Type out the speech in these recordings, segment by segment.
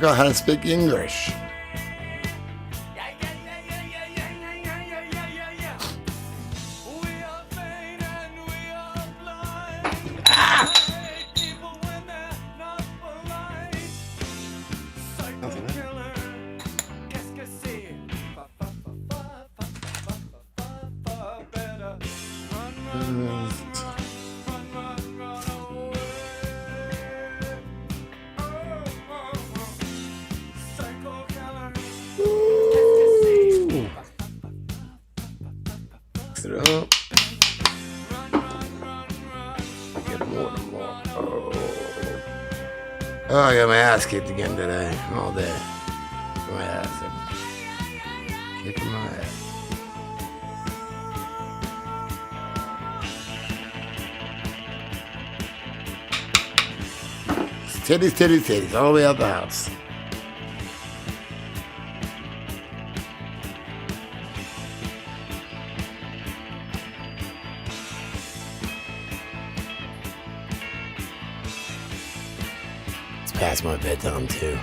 forgot how to speak English. Mix it up. Get more and more. Oh, I got my ass kicked again today, all day. My ass, kicking my ass. Titties, titties, titties, all the way out the house. It's past my bedtime too.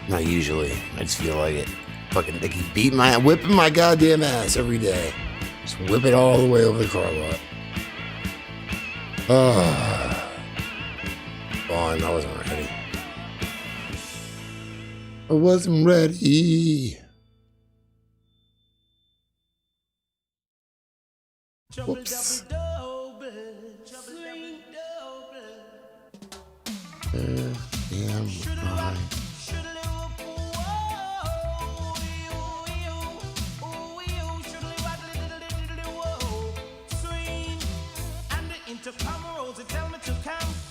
Not usually. I just feel like it. Fucking they keep whipping my goddamn ass every day. Just whip it all the way over the car lot. Oh. Fine, I wasn't ready. I wasn't ready. Whoops. Damn right.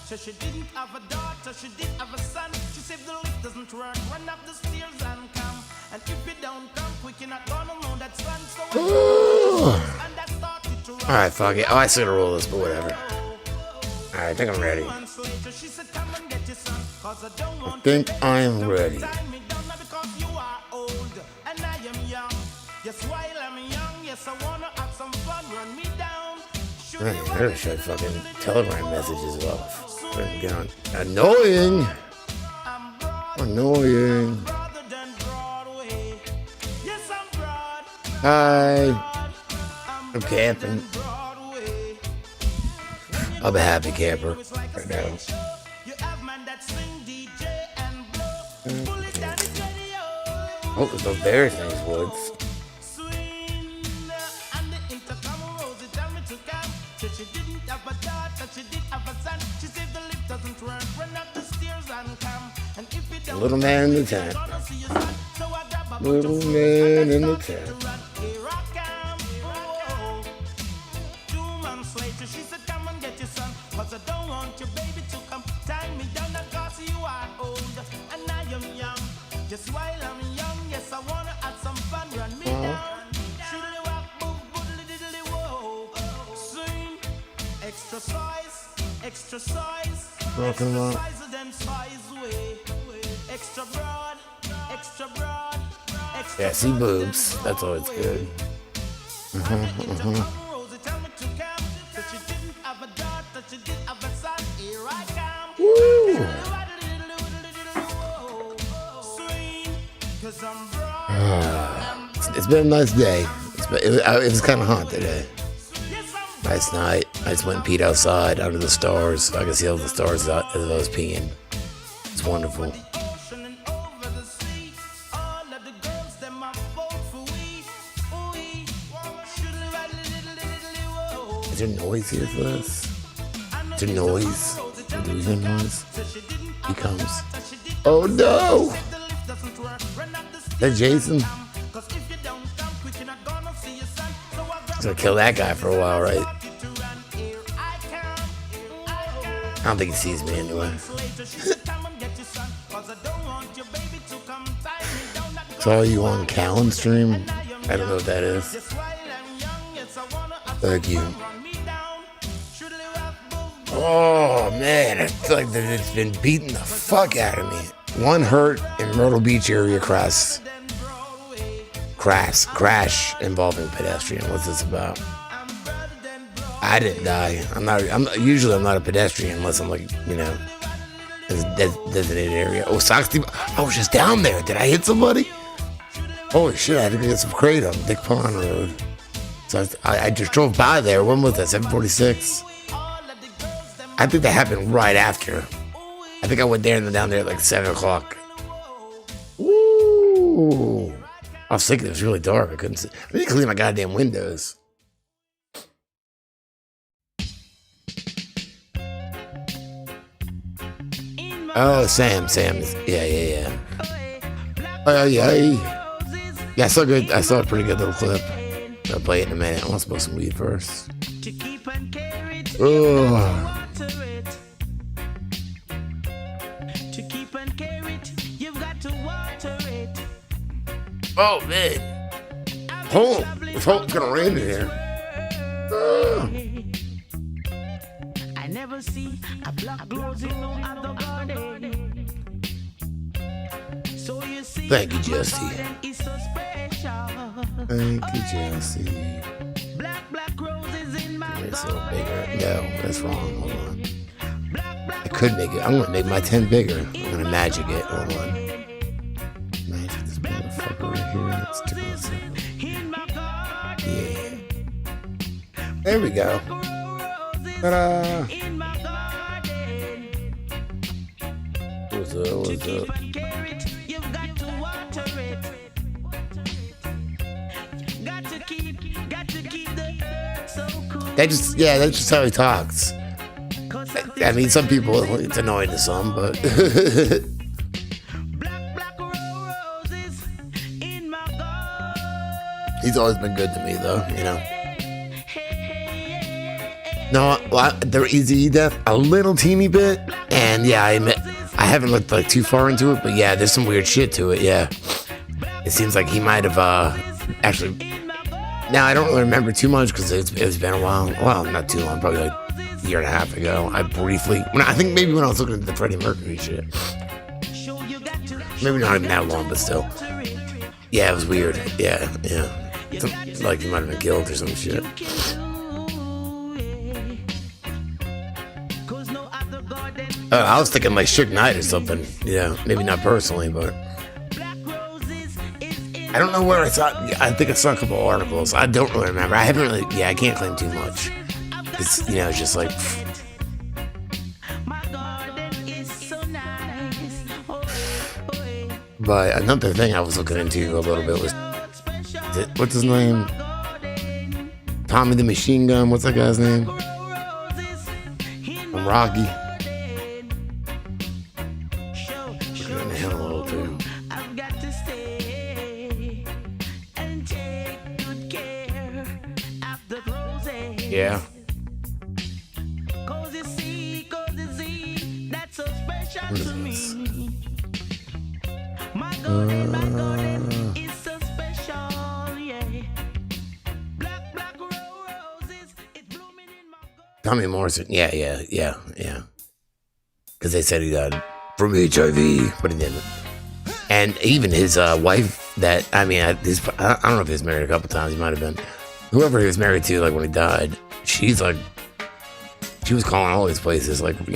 So she didn't have a daughter, she did have a son. She said the lift doesn't work, run up the stairs and come. And if you don't come quick, you're not gonna know that son. So and that started to run. Alright, fuck it. Oh, I still gotta roll this, but whatever. Alright, I think I'm ready. I think I'm ready. Man, I really should fucking telegram messages off. Get on. Annoying. Annoying. Hi. I'm camping. I'm a happy camper right now. Oh, there's no bears in these woods. Little man in the tent. Little man in the tent. 2 months later, she said, come and get your son. 'Cause I don't want your baby to come tie me down, because you are old and I am young. Just while I'm young, yes, I wanna have some fun. Run me down. Shoodly walk, boom, boodly diddly whoa. Swing, extra size, extra size. Broken up. Extra broad, extra broad, extra. Yeah, see boobs. That's always good. Woo! It's been a nice day. It was kind of hot today. Nice night. I just went and peed outside under the stars. I could see all the stars out as I was peeing. It's wonderful. Is there noise here for this? Is there noise? Do we hear noise? He comes. Oh no! Is that Jason? He's gonna kill that guy for a while, right? I don't think he sees me anyway. Saw you on Callan stream. I don't know what that is. Thank you. Oh man, I feel like that it's been beating the fuck out of me. One hurt in Myrtle Beach area crash involving pedestrian. What's this about? I didn't die. I'm not a pedestrian unless I'm like, you know, in a designated area. Oh, Soxty, I was just down there. Did I hit somebody? Holy shit, I had to go get some crate on Dick Pond Road. So I just drove by there. When was that? 7:46. I think that happened right after. I think I went there and then down there at like 7 o'clock. Ooh. I was thinking it was really dark. I couldn't see. I need to clean my goddamn windows. Oh, Sam. Yeah. Oh, yeah. Yeah, I saw good. I saw a pretty good little clip. I'll play it in a minute. I want to smoke some weed first. Oh. Oh, man. It's gonna rain in here. Oh. I never see a black rose in no other garden. So you see, thank you, Jesse. Thank you, Jesse. Black roses in my it's a little bigger. No, that's wrong. Hold on. I could make it. I'm gonna make my 10 bigger. I'm gonna magic it. Hold on. Magic this motherfucker right here. Let's do this. Yeah. There we go. Ta-da. What's up? That's just how he talks. I mean, some people, it's annoying to some, but. He's always been good to me, though, you know. No, well, they're Easy Death a little teeny bit, and yeah, I admit, I haven't looked like too far into it, but yeah, there's some weird shit to it, yeah. It seems like he might have, actually. Now, I don't really remember too much because it's been a while. Well, not too long, probably like a year and a half ago. I think maybe when I was looking at the Freddie Mercury shit. Maybe not even that long, but still. Yeah, it was weird. Yeah. Like he might have been killed or some shit. I was thinking like Suge Knight or something. Yeah, maybe not personally, but. I don't know where I saw it. I think I saw a couple articles. I don't really remember. I haven't really, I can't claim too much. It's, it's just like. But another thing I was looking into a little bit was, what's his name? Tommy the Machine Gun. What's that guy's name? From Rocky. Yeah. Odysee, that's so special to me. My garden is so special, yeah. Black roses, it's blooming in my garden. Tommy Morrison, yeah. Because they said he died from HIV, but he didn't. And even his wife, I don't know if he was married a couple times, he might have been. Whoever he was married to, like when he died, she was calling all these places, like, what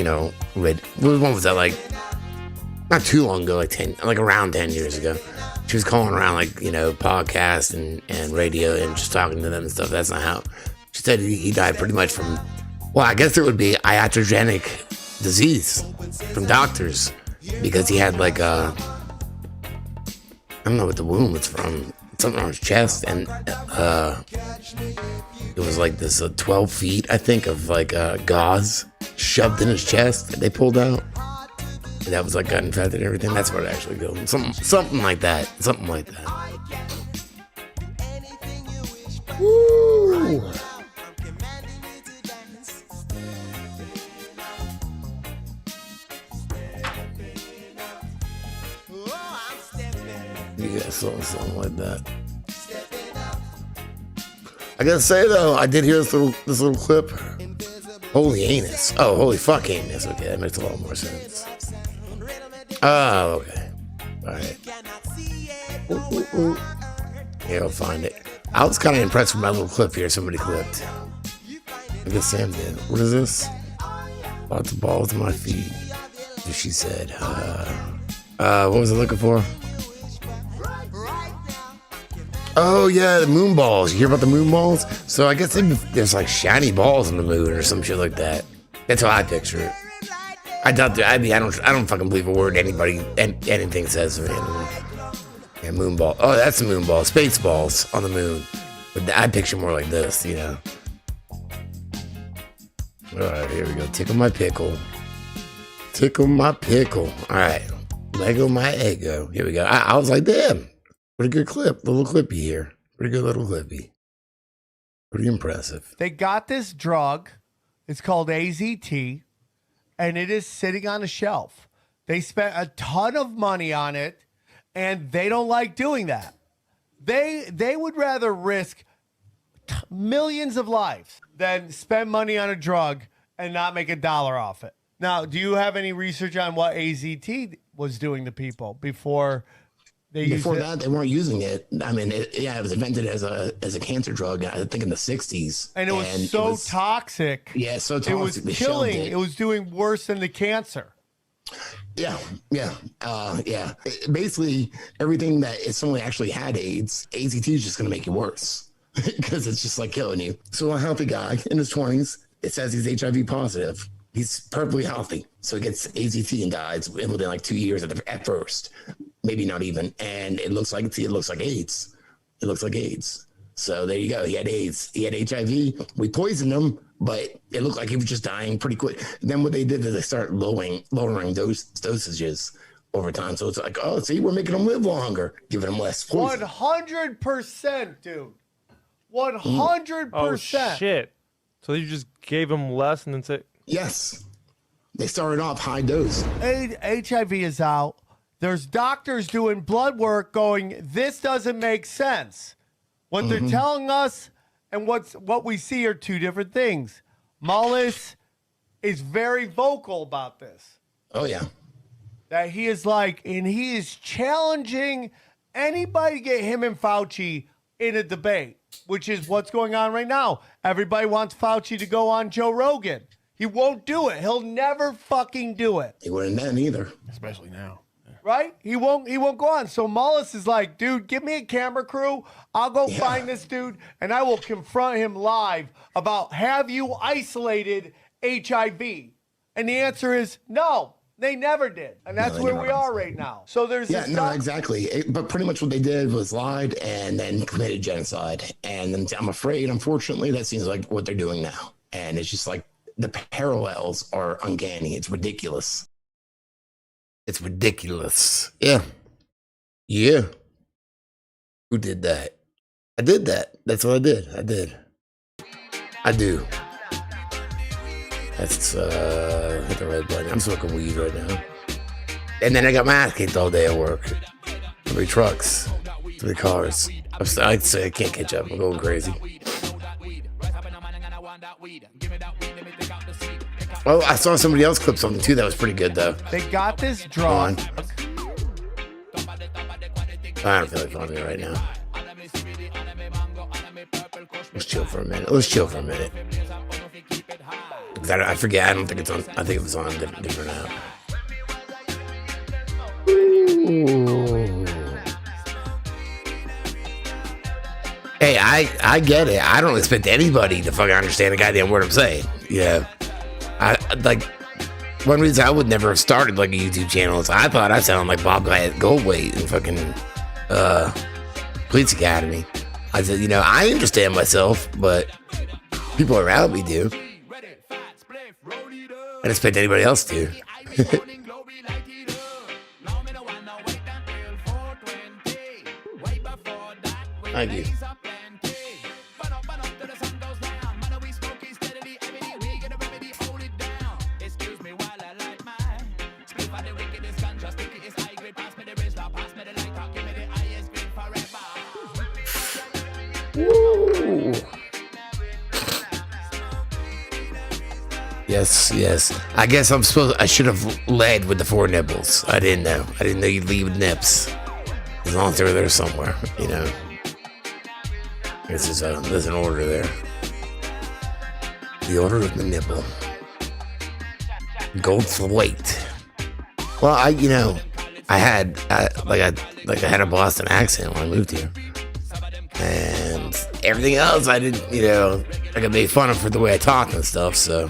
was that, like, not too long ago, like around 10 years ago. She was calling around, like, podcasts and radio and just talking to them and stuff. That's not how. She said he died pretty much from, well, I guess it would be iatrogenic disease from doctors because he had, like, I don't know what the wound was from. Something on his chest, and it was like this 12 feet, I think, of like gauze shoved in his chest that they pulled out. And that was like got infected and everything. That's where it actually goes. Something like that. Woo! You got something like that. I gotta say though, I did hear this little clip. Holy anus. Oh, holy fuck anus. Okay, that makes a lot more sense. Oh, okay. Alright. Here, I'll find it. I was kind of impressed with my little clip here somebody clipped. I guess Sam did. What is this? Lots of balls to my feet. She said. What was I looking for? Oh yeah, the moon balls. You hear about the moon balls? So I guess there's like shiny balls on the moon or some shit like that. That's how I picture it. I doubt that. I mean, I don't fucking believe a word anything says to me anymore. Yeah, moon ball. Oh, that's the moon ball. Space balls on the moon. But I picture more like this, you know. All right, here we go. Tickle my pickle. Tickle my pickle. All right. Lego my ego. Here we go. I was like, damn. Pretty good clip. Little clippy here. Pretty good little clippy. Pretty impressive. They got this drug. It's called AZT. And it is sitting on a shelf. They spent a ton of money on it. And they don't like doing that. They would rather risk millions of lives than spend money on a drug and not make $1 off it. Now, do you have any research on what AZT was doing to people before they used it? Before that, they weren't using it. I mean, it was invented as a cancer drug, I think in the 60s. And it was toxic. Yeah, so toxic. It was killing. It was doing worse than the cancer. Yeah. Basically, everything that if someone actually had AIDS, AZT is just going to make you worse because it's just like killing you. So a healthy guy in his 20s, it says he's HIV positive. He's perfectly healthy. So he gets AZT and dies within like 2 years at first, maybe not even. And it looks like AIDS. It looks like AIDS. So there you go. He had AIDS. He had HIV. We poisoned him, but it looked like he was just dying pretty quick. Then what they did is they started lowering dosages over time. So it's like, oh, see, we're making him live longer, giving him less poison. 100%, dude. 100%. Oh, shit. So you just gave him less and then said... Yes. They started off high dose. HIV is out. There's doctors doing blood work going, this doesn't make sense. What they're telling us and what we see are two different things. Mullis is very vocal about this. Oh, yeah. That he is and he is challenging anybody to get him and Fauci in a debate, which is what's going on right now. Everybody wants Fauci to go on Joe Rogan. He won't do it. He'll never fucking do it. He wouldn't then either. Especially now. Right? He won't go on. So Mullis is like, dude, give me a camera crew. I'll go find this dude and I will confront him live about, have you isolated HIV? And the answer is no, they never did. And that's where we are right now. So there's exactly. But pretty much what they did was lied and then committed genocide. And then I'm afraid, unfortunately, that seems like what they're doing now. And it's just like the parallels are uncanny. It's ridiculous. It's ridiculous. Yeah. Yeah. Who did that? I did that. That's what I did. I do. That's hit the red button. I'm smoking weed right now. And then I got my ass kicked all day at work. 3 trucks, 3 cars. I'd say I can't catch up. I'm going crazy. Oh, I saw somebody else clip something too that was pretty good though. They got this drug. I don't feel like going there right now. Let's chill for a minute. Because I forget. I don't think it's on. I think it was on different app. Ooh. Hey, I get it. I don't expect anybody to fucking understand a goddamn word I'm saying. Yeah. I like one reason I would never have started like a YouTube channel is I thought I sounded like Bob Goldthwait in fucking Police Academy. I said, I understand myself, but people around me do. I don't expect anybody else to. Thank you. Woo. Yes. I guess I should have led with the 4 nipples. I didn't know. You'd lead with nips. As long as they were there somewhere, There's an order there. The Order of the Nipple. Gold Slate. Well, I had a Boston accent when I moved here. And everything else I didn't, I got made fun of for the way I talk and stuff, so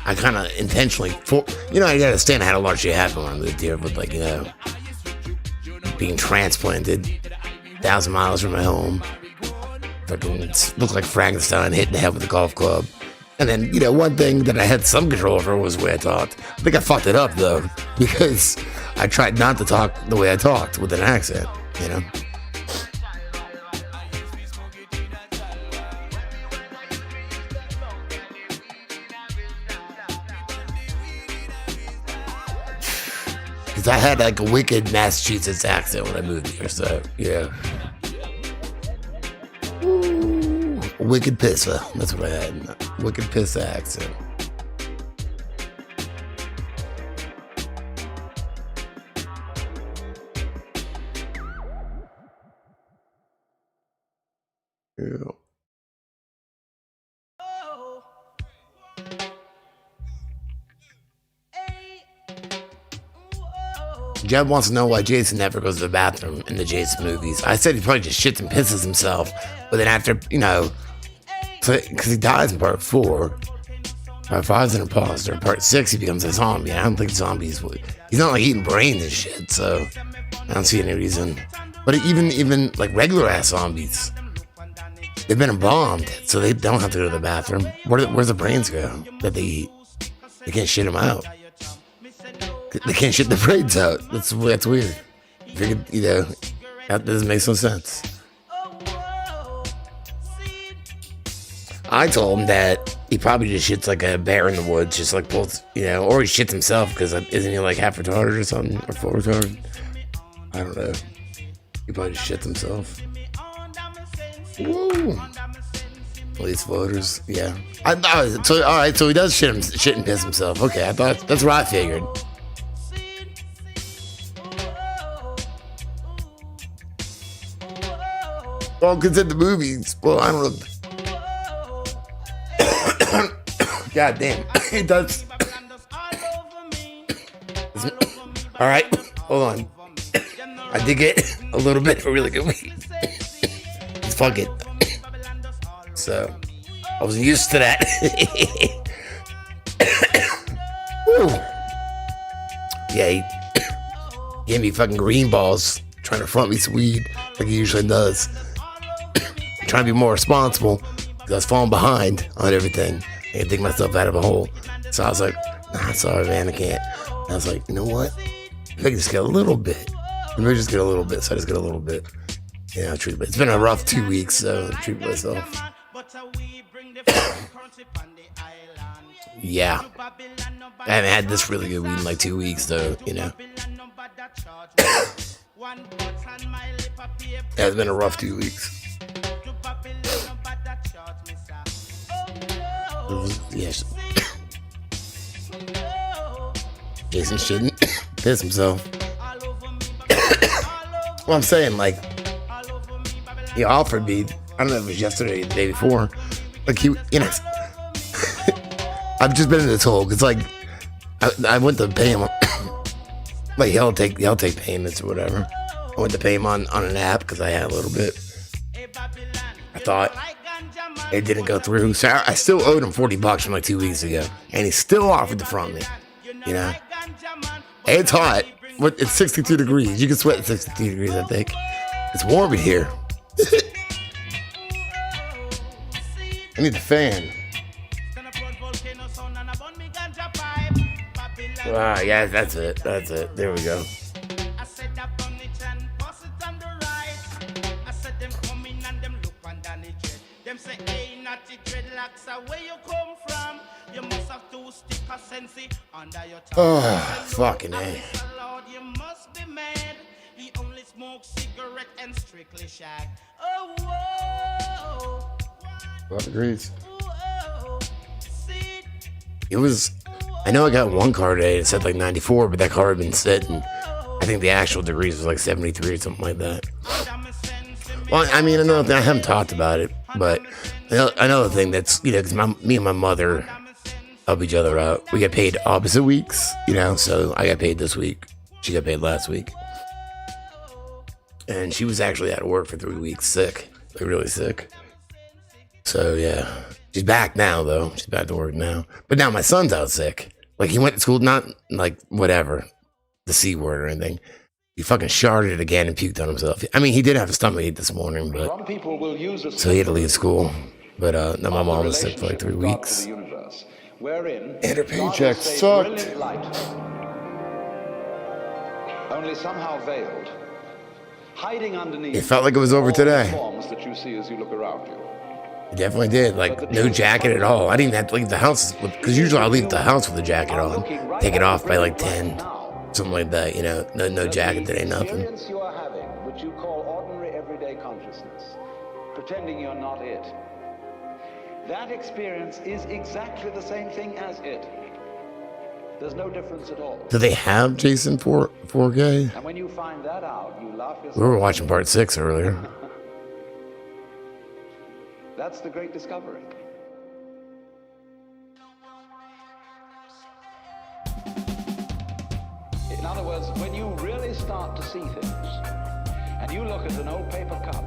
I kind of intentionally, you gotta understand I had a lot of shit happen when I moved here, but being transplanted 1,000 miles from my home, fucking looked like Frankenstein hitting the head with a golf club. And then, one thing that I had some control over was the way I talked. I think I fucked it up, though, because I tried not to talk the way I talked with an accent, Because I had a wicked Massachusetts accent when I moved here, so, yeah. Ooh, wicked pisser. That's what I had. Wicked pisser accent. Yeah. Jeb wants to know why Jason never goes to the bathroom in the Jason movies. I said he probably just shits and pisses himself, but then after, because he dies in part 4, part 5's an imposter, part 6 he becomes a zombie. I don't think zombies would. He's not like eating brains and shit, so I don't see any reason. But even like regular ass zombies, they've been embalmed, so they don't have to go to the bathroom. Where's the brains go that they eat? They can't shit them out. They can't shit the brains out. That's weird. Figured, that doesn't make some sense. I told him that he probably just shits like a bear in the woods, just like both, or he shits himself because isn't he like half retarded or something, or full retarded? I don't know. He probably just shits himself. Woo! At least voters, yeah. So all right, so he does shit and piss himself. Okay, I thought that's what I figured. Well, because in the movies, I don't know. God damn, it does. All right, hold on. I did get a little bit of a really good weed. Fuck it. So, I wasn't used to that. Yeah, he gave me fucking green balls trying to front me some weed like he usually does. Trying to be more responsible because I was falling behind on everything and dig myself out of a hole. So I was like, nah, sorry, man, I can't. And I was like, you know what? If I can just get a little bit. Maybe just get a little bit. So I just get a little bit. Yeah, it's been a rough 2 weeks, so I treat myself. Yeah. I haven't had this really good weed in like 2 weeks, though, Yeah, it's been a rough 2 weeks. Yes. Jason shouldn't piss himself. Well, I'm saying, he offered me, I don't know if it was yesterday or the day before, I've just been in this hole, because, I went to pay him, he'll take payments or whatever. I went to pay him on an app, because I had a little bit. I thought it didn't go through, so I still owed him $40 from 2 weeks ago, and he still offered to front me, It's hot. It's 62 degrees. You can sweat at 62 degrees, I think. It's warm in here. I need the fan. Yeah, that's it. There we go. Oh, fucking A. What degrees? It was, I know I got one car today, it said 94, but that car had been sitting. I think the actual degrees was 73 or something like that. Well, I mean, I haven't talked about it, but Another thing that's, because me and my mother help each other out. We get paid opposite weeks, so I got paid this week. She got paid last week. And she was actually out of work for 3 weeks, sick, like really sick. So yeah, she's back now though. She's back to work now. But now my son's out sick. Like he went to school, not like whatever, the C word or anything. He fucking sharded it again and puked on himself. I mean, he did have a stomachache this morning, but so he had to leave school. But now my mom was sick for like 3 weeks. And her paycheck sucked. Only somehow veiled, hiding underneath. It felt like it was over today. Forms that you see as you look around you. It definitely did. Like no jacket at all. I didn't even have to leave the house because usually I leave the house with a jacket on, take it off by like 10, something like that. No jacket. That ain't nothing. The experience you are having, which you call ordinary everyday consciousness, pretending you're not it. That experience is exactly the same thing as it. There's no difference at all. Do they have Jason 4K? And when you find that out, you laugh yourself. We were watching part 6 earlier. That's the great discovery. In other words, when you really start to see things, and you look at an old paper cup,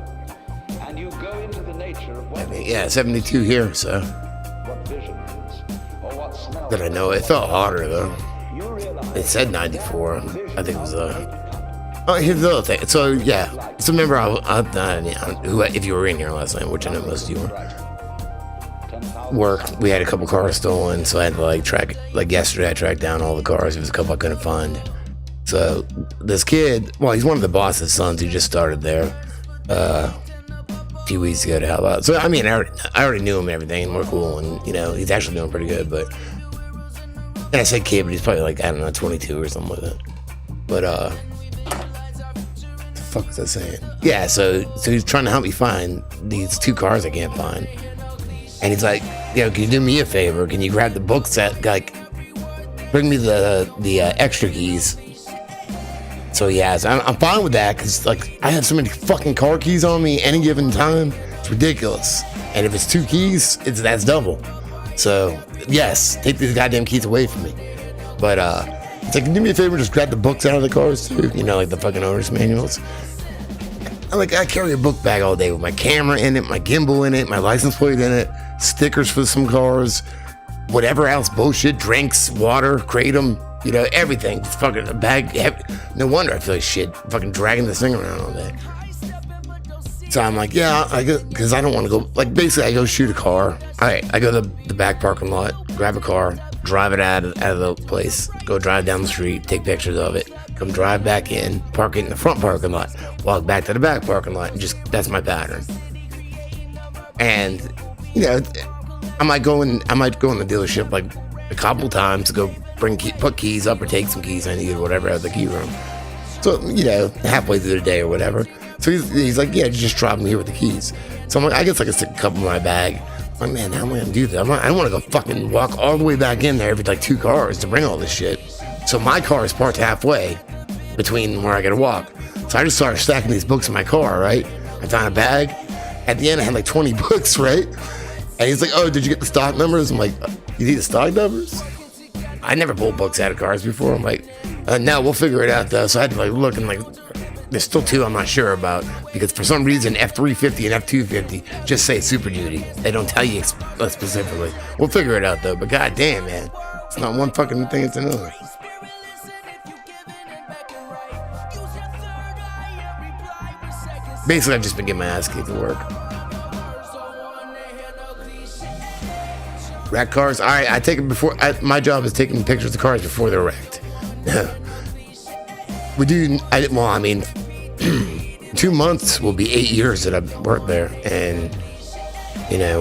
and you go into the nature of what 72 here, so. What vision is, or what smell. Did I know it? It felt hotter though. You realize It said 94. I think it was Oh, here's the other thing. So yeah, so remember, if you were in here last night, which I know most of you were, work. We had a couple cars stolen, so I had to yesterday. I tracked down all the cars. There was a couple I couldn't find. So this kid, well, he's one of the boss's sons. He just started there a few weeks ago to help out. So I mean, I already knew him and everything, and we're cool, and he's actually doing pretty good. But and I said kid, but he's probably like 22 or something like that. But fuck was I saying? Yeah, so he's trying to help me find these 2 cars I can't find. And he's like, can you do me a favor? Can you grab the book set? Like, bring me the extra keys. So yeah, so I'm fine with that because I have so many fucking car keys on me any given time. It's ridiculous. And if it's 2 keys, that's double. So yes, take these goddamn keys away from me. But it's like, do me a favor, just grab the books out of the cars too. Like the fucking owner's manuals. I carry a book bag all day with my camera in it, my gimbal in it, my license plate in it, stickers for some cars, whatever else bullshit, drinks, water, kratom, everything. Just fucking a bag. No wonder I feel like shit fucking dragging this thing around all day. So I'm like, yeah, because I don't want to go, basically I go shoot a car. All right, I go to the back parking lot, grab a car, drive it out of the place, go drive down the street, take pictures of it, come drive back in, park it in the front parking lot, walk back to the back parking lot, and that's my pattern. And, I might go in the dealership a couple times to go put keys up or take some keys I need or whatever out of the key room. So, halfway through the day or whatever. So he's like, yeah, just drop me here with the keys. So I'm like, I guess I can stick a couple in my bag. I'm like, man, how am I going to do that? I don't want to go fucking walk all the way back in there every 2 cars to bring all this shit. So my car is parked halfway between where I got to walk. So I just started stacking these books in my car, right? I found a bag. At the end, I had 20 books, right? And he's like, oh, did you get the stock numbers? I'm like, you need the stock numbers? I never pulled books out of cars before. I'm like, no, we'll figure it out though. So I had to look and there's still 2 I'm not sure about because for some reason F350 and F250 just say Super Duty. They don't tell you specifically. We'll figure it out though. But goddamn, man, it's not one fucking thing; it's another. Basically, I've just been getting my ass kicked at work. Wreck cars. All right, I take them before. My job is taking pictures of cars before they're wrecked. We do. 2 months will be 8 years that I've worked there, and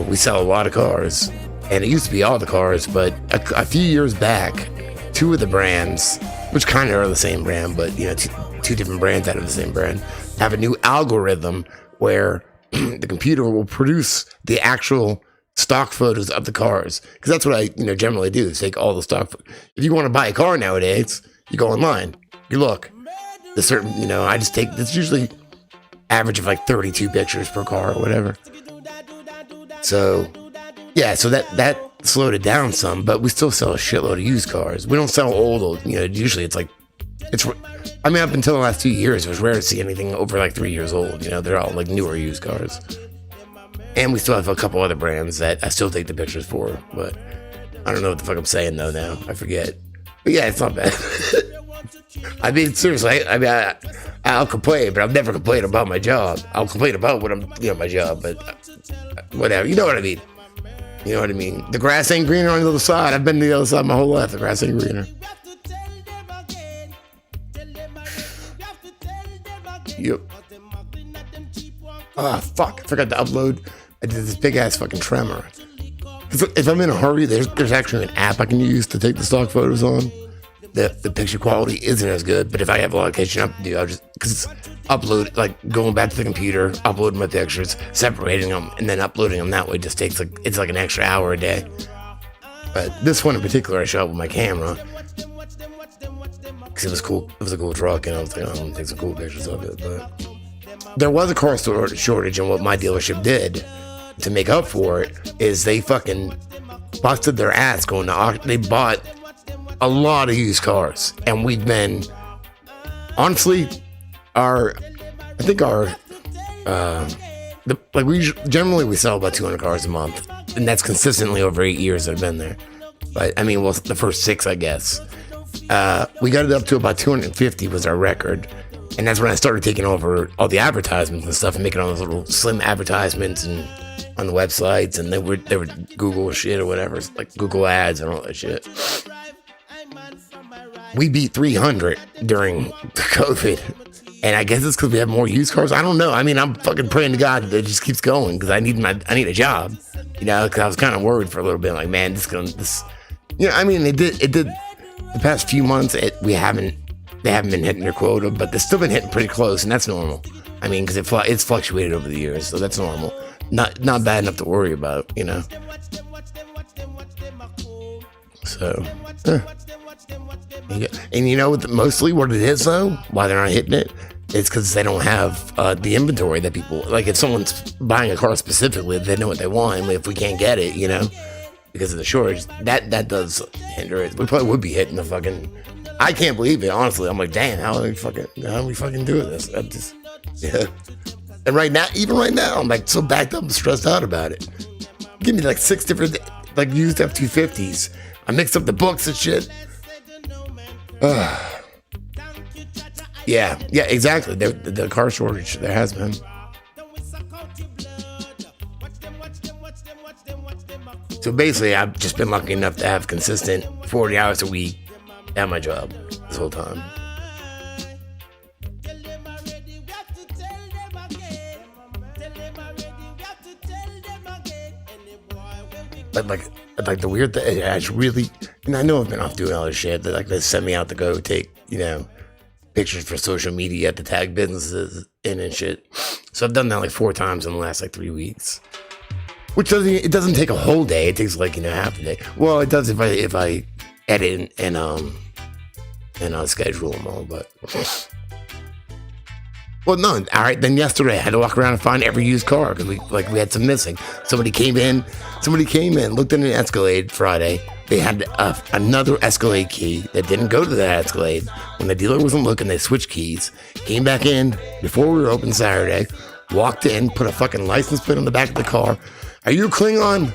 we sell a lot of cars. And it used to be all the cars, but a few years back, 2 of the brands, which kind of are the same brand, but two different brands out of the same brand, have a new algorithm where the computer will produce the actual stock photos of the cars, because that's what I generally do is take all the stock. If you want to buy a car nowadays, you go online, you look. The certain I just take. It's usually average of 32 pictures per car or whatever. So, yeah, so that slowed it down some, but we still sell a shitload of used cars. We don't sell old, usually it's I mean, up until the last 2 years, it was rare to see anything over like 3 years old. They're all like newer used cars. And we still have a couple other brands that I still take the pictures for, but I don't know what the fuck I'm saying though now. I forget. But yeah, it's not bad. I mean, seriously, I'll complain, but I'll never complain about my job. I'll complain about what my job, but whatever. You know what I mean? You know what I mean? The grass ain't greener on the other side. I've been to the other side my whole life. The grass ain't greener. Yep. Oh, fuck. I forgot to upload. I did this big ass fucking tremor. If I'm in a hurry, there's actually an app I can use to take the stock photos on. The picture quality isn't as good, but if I have a lot of catching up to do, I'll just, because it's upload, like going back to the computer, uploading my pictures, separating them, and then uploading them that way just takes it's like an extra hour a day. But this one in particular, I shot with my camera because it was cool. It was a cool truck, and I was like, I'm gonna take some cool pictures of it. But there was a car shortage, and what my dealership did to make up for it is they fucking busted their ass going to auction. They bought a lot of used cars, and we've been honestly we sell about 200 cars a month, and that's consistently over 8 years that I've been there. But I mean, well, the first 6, I guess. We got it up to about 250 was our record, and that's when I started taking over all the advertisements and stuff and making all those little slim advertisements and on the websites, and they were Google shit or whatever, like Google ads and all that shit. We beat 300 during COVID, and I guess it's because we have more used cars. I don't know. I mean, I'm fucking praying to God that it just keeps going because I need a job, because I was kind of worried for a little bit, like, man, I mean, it did the past few months. They haven't been hitting their quota, but they've still been hitting pretty close, and that's normal. I mean, because it's fluctuated over the years, so that's normal. Not bad enough to worry about, So, and mostly what it is though, why they're not hitting it, it's because they don't have the inventory that people like. If someone's buying a car specifically, they know what they want. And if we can't get it, because of the shortage, that does hinder it. We probably would be hitting the fucking. I can't believe it, honestly. I'm like, damn, how are we fucking doing this? Yeah. And even right now, I'm like so backed up and stressed out about it. Give me like 6 different like used F-250s. I mixed up the books and shit. Yeah, exactly. The car shortage, there has been. So basically, I've just been lucky enough to have consistent 40 hours a week at my job this whole time. But like the weird thing, I really, and I know I've been off doing all this shit. They send me out to go take, pictures for social media to tag businesses in and shit. So I've done that like 4 times in the last like 3 weeks, which doesn't take a whole day. It takes like half a day. Well, it does if I edit and schedule them all, but. Well, no. All right. Then yesterday I had to walk around and find every used car because we had some missing. Somebody came in, looked at an Escalade Friday. They had another Escalade key that didn't go to that Escalade. When the dealer wasn't looking, they switched keys. Came back in before we were open Saturday. Walked in, put a fucking license plate on the back of the car. Are you a Klingon?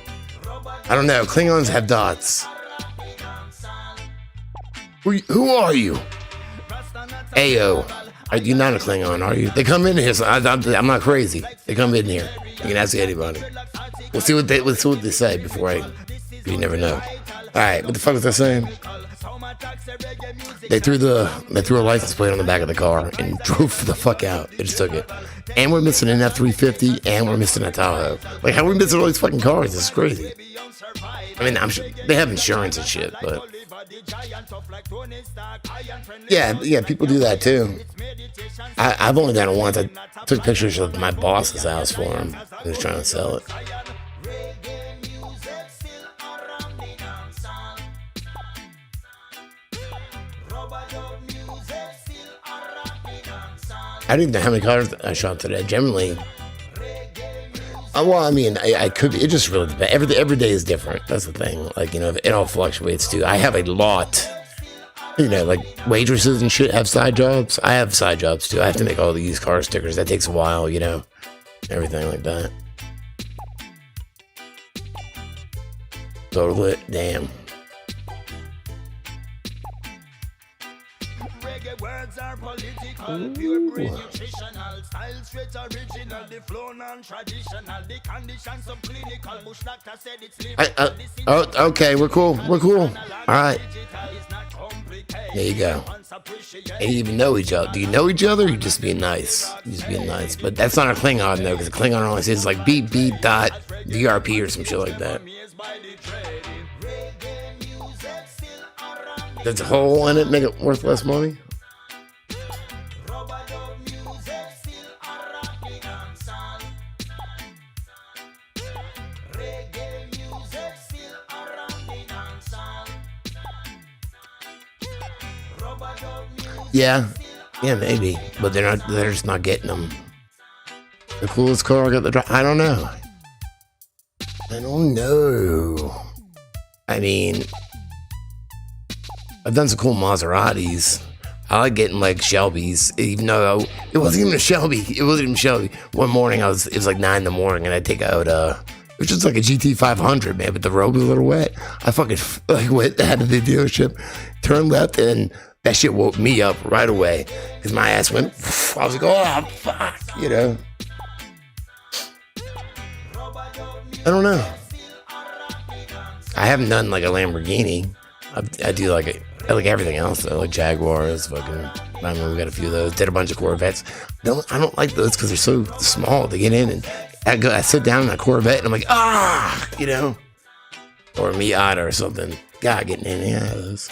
I don't know. Klingons have dots. Who are you? Ayo. Are you not a Klingon, are you? They come in here, so I'm not crazy. They come in here. You can ask anybody. We'll see what they say before you never know. All right, what the fuck was I saying? They threw a license plate on the back of the car and drove the fuck out. They just took it. And we're missing an F-350, and we're missing a Tahoe. Like, how are we missing all these fucking cars? This is crazy. I mean, I'm sure they have insurance and shit, but yeah, people do that too. I've only done it once. I took pictures of my boss's house for him. He was trying to sell it. I don't even know how many cars I shot today. Generally, Well, I mean, I could be. It just really depends. Every day is different. That's the thing. Like, you know, it all fluctuates too. I have a lot, you know, like waitresses and shit have side jobs. I have side jobs too. I have to make all the used car stickers. That takes a while, you know, everything like that. Total it. Damn. Reggae words are political, pure brain nutritional, style straight original, the flow non-traditional, the conditions subclinical, bush doctor said it's Okay, we're cool. We're cool. All right. There you go. And you even know each other. Do you know each other? Or you just being nice. You just being nice. But that's not a Klingon though, because the Klingon only says like beep beep dot VRP or some shit like that. Does a hole in it make it worth less money? Yeah, maybe, but they're just not getting them. The coolest car I got the drive. I don't know. I mean, I've done some cool Maseratis. I like getting like Shelbys, even though it wasn't even a Shelby. One morning it was like 9 a.m. and I take out it was just like a GT 500, man, but the road was a little wet. I fucking like went out of the dealership, turned left, and that shit woke me up right away because my ass went. I was like, oh fuck, you know. I don't know. I haven't done like a Lamborghini. I do like I like everything else though, like Jaguars, fucking. I mean, we got a few of those. Did a bunch of Corvettes. I don't like those because they're so small to get in, and I sit down in a Corvette and I'm like, you know, or a Miata or something. God, getting in any of those.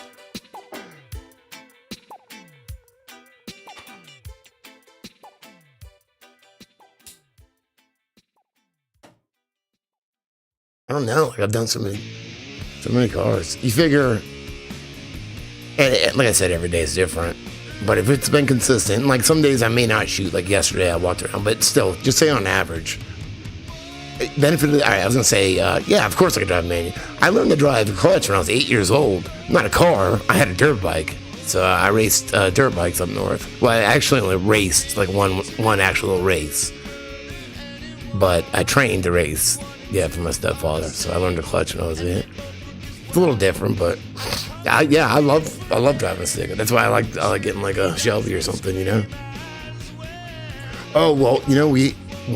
I don't know. Like I've done so many cars. You figure, and like I said, every day is different. But if it's been consistent, like some days I may not shoot. Like yesterday, I walked around, but still, just say on average. Benefit of the, all right, I was gonna say, yeah, of course I could drive a manual. I learned to drive a clutch when I was 8 years old. Not a car. I had a dirt bike, so I raced dirt bikes up north. Well, I actually only raced like one actual race, but I trained to race. Yeah, for my stepfather. So I learned to clutch when I was 8. It's a little different, but I love driving a sticker. That's why I like getting like a Shelby or something, you know. Oh well, you know,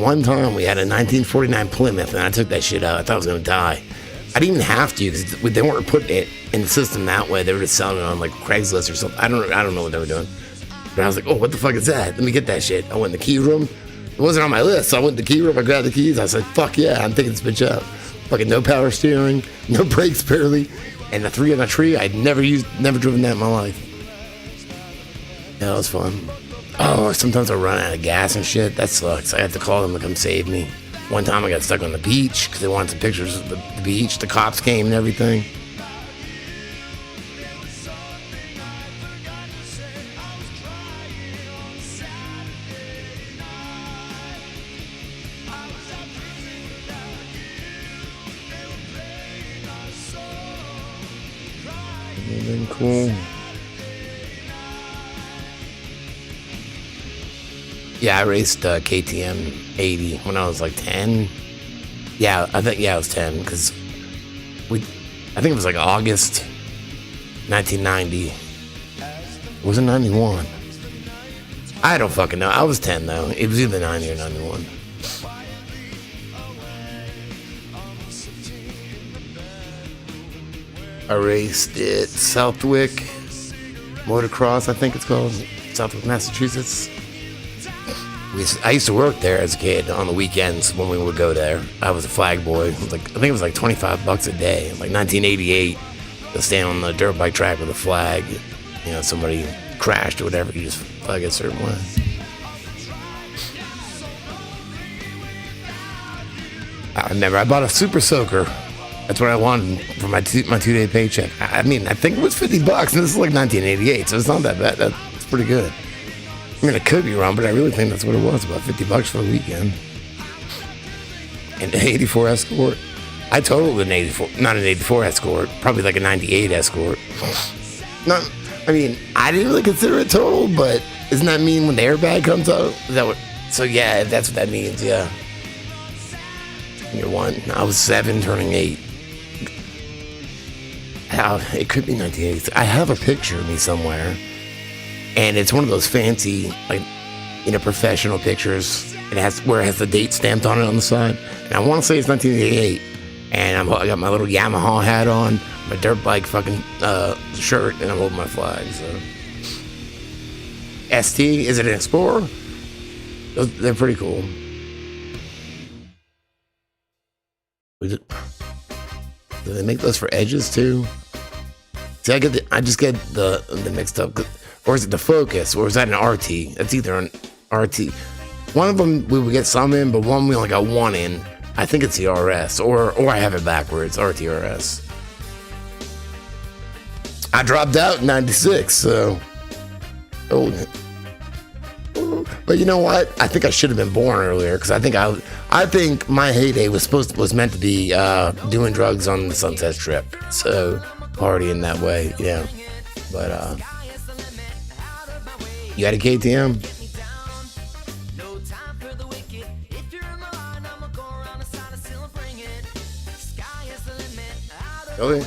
one time we had a 1949 Plymouth, and I took that shit out. I thought I was gonna die. I didn't even have to because they weren't putting it in the system that way. They were just selling it on like Craigslist or something. I don't know what they were doing. But I was like, oh, what the fuck is that? Let me get that shit. I went in the key room. It wasn't on my list, so I went to the key room, I grabbed the keys, I said, fuck yeah, I'm taking this bitch out. Fucking no power steering, no brakes barely, and the 3 on a tree, I'd never driven that in my life. Yeah, that was fun. Oh, sometimes I run out of gas and shit, that sucks. I have to call them to come save me. One time I got stuck on the beach, because they wanted some pictures of the beach, the cops came and everything. Been cool. Yeah, I raced KTM 80 when I was like 10. Yeah, I was 10 because I think it was like August 1990. Was it 91? I don't fucking know. I was 10 though. It was either 90 or 91. I raced at Southwick Motocross, I think it's called, Southwick, Massachusetts. I used to work there as a kid on the weekends when we would go there. I was a flag boy. I think it was like $25 a day. Like 1988, to stand on the dirt bike track with a flag. You know, somebody crashed or whatever, you just flag a certain way. I remember I bought a Super Soaker. That's what I wanted for my 2-day paycheck. I mean, I think it was $50, and this is like 1988, so it's not that bad. That's pretty good. I mean, I could be wrong, but I really think that's what it was, about $50 for the weekend. An 84 Escort. I totaled an 84, not an 84 Escort, probably like a 98 Escort. Not, I mean, I didn't really consider it total, but doesn't that mean when the airbag comes out? Is that what? So yeah, if that's what that means, yeah. Year one, I was 7, turning 8. How it could be 1980. I have a picture of me somewhere, and it's one of those fancy, like, professional pictures. It has where it has the date stamped on it on the side, and I want to say it's 1988. And I got my little Yamaha hat on, my dirt bike fucking shirt, and I'm holding my flag. So, ST, is it an Explorer? They're pretty cool. Do they make those for edges too? See, I just get the mixed up. Or is it the Focus? Or is that an RT? That's either an RT. One of them we would get some in, but one we only got one in. I think it's the RS, or I have it backwards, RTRS. I dropped out in 96, so. Oh. But you know what? I think I should have been born earlier, because I think my heyday was meant to be doing drugs on the Sunset Strip. So partying that way, yeah. But you had a KTM? Okay.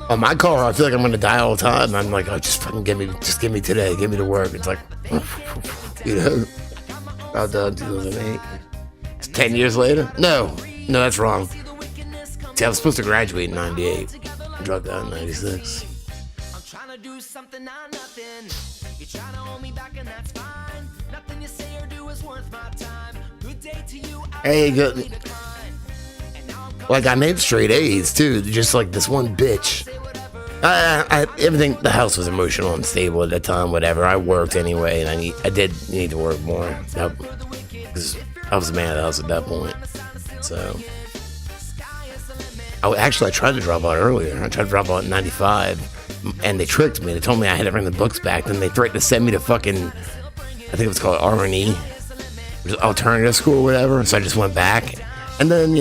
On my car, I feel like I'm gonna die all the time. I'm like, oh, just give me today, get me to work. It's like, about done 2008. It's 10 years later. No, that's wrong. See, I was supposed to graduate in 98. I dropped out in 96. I'm trying to do something on nothing. You try to hold me back, and that's fine. Nothing you say or do is worth my time. Good day to you. Hey, good. Like, I made straight A's too, just like this one bitch. Everything, the house was emotional and stable at the time, whatever. I worked anyway, and I did need to work more. Because I was the man of the house at that point. So, I tried to drop out earlier. I tried to drop out in 95, and they tricked me. They told me I had to bring the books back. Then they threatened to send me to fucking, I think it was called R&E, alternative school or whatever. So I just went back. And then,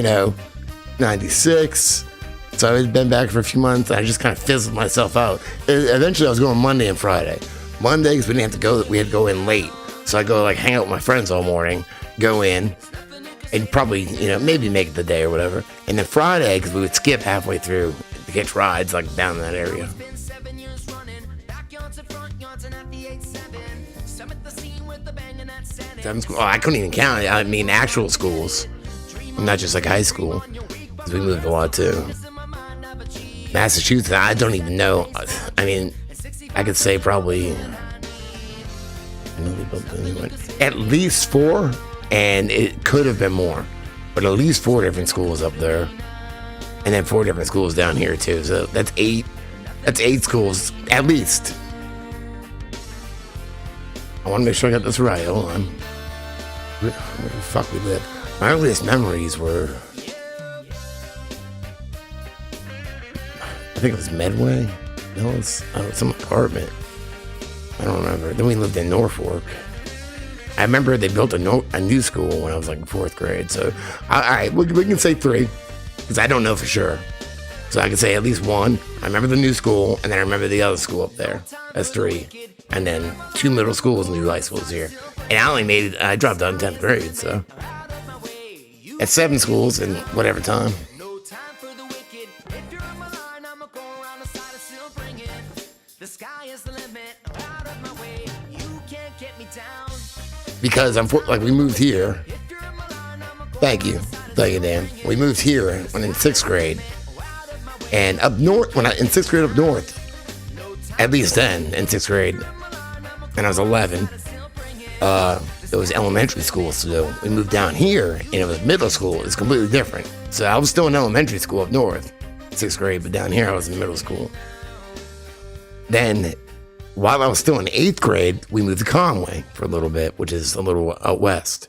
96. So I'd been back for a few months. And I just kind of fizzled myself out. Eventually, I was going Monday and Friday. Mondays, we didn't have to go. We had to go in late. So I go hang out with my friends all morning, go in, and probably maybe make it the day or whatever. And then Friday, because we would skip halfway through to catch rides down in that area. I couldn't even count it. I mean, actual schools, not just high school. Because we moved a lot too. Massachusetts, I don't even know. I mean, I could say probably at least 4, and it could have been more, but at least 4 different schools up there, and then 4 different schools down here too. So that's 8. That's 8 schools at least. I want to make sure I got this right. Hold on. Where the fuck we live? My earliest memories were, I think it was Medway. No, it's some apartment. I don't remember. Then we lived in Norfolk. I remember they built a new school when I was in 4th grade. So, all right, we can say 3, because I don't know for sure. So I can say at least 1. I remember the new school, and then I remember the other school up there. That's 3. And then 2 middle schools and 2 high schools here. And I only made it, I dropped out in 10th grade, so. At 7 schools in whatever time. Because we moved here. Thank you, Dan. We moved here when in 6th grade. And up north, in 6th grade up north, at least then, in 6th grade, and I was 11, it was elementary school still. We moved down here, and it was middle school. It's completely different. So I was still in elementary school up north, 6th grade, but down here I was in middle school. Then, while I was still in 8th grade, we moved to Conway for a little bit, which is a little out west.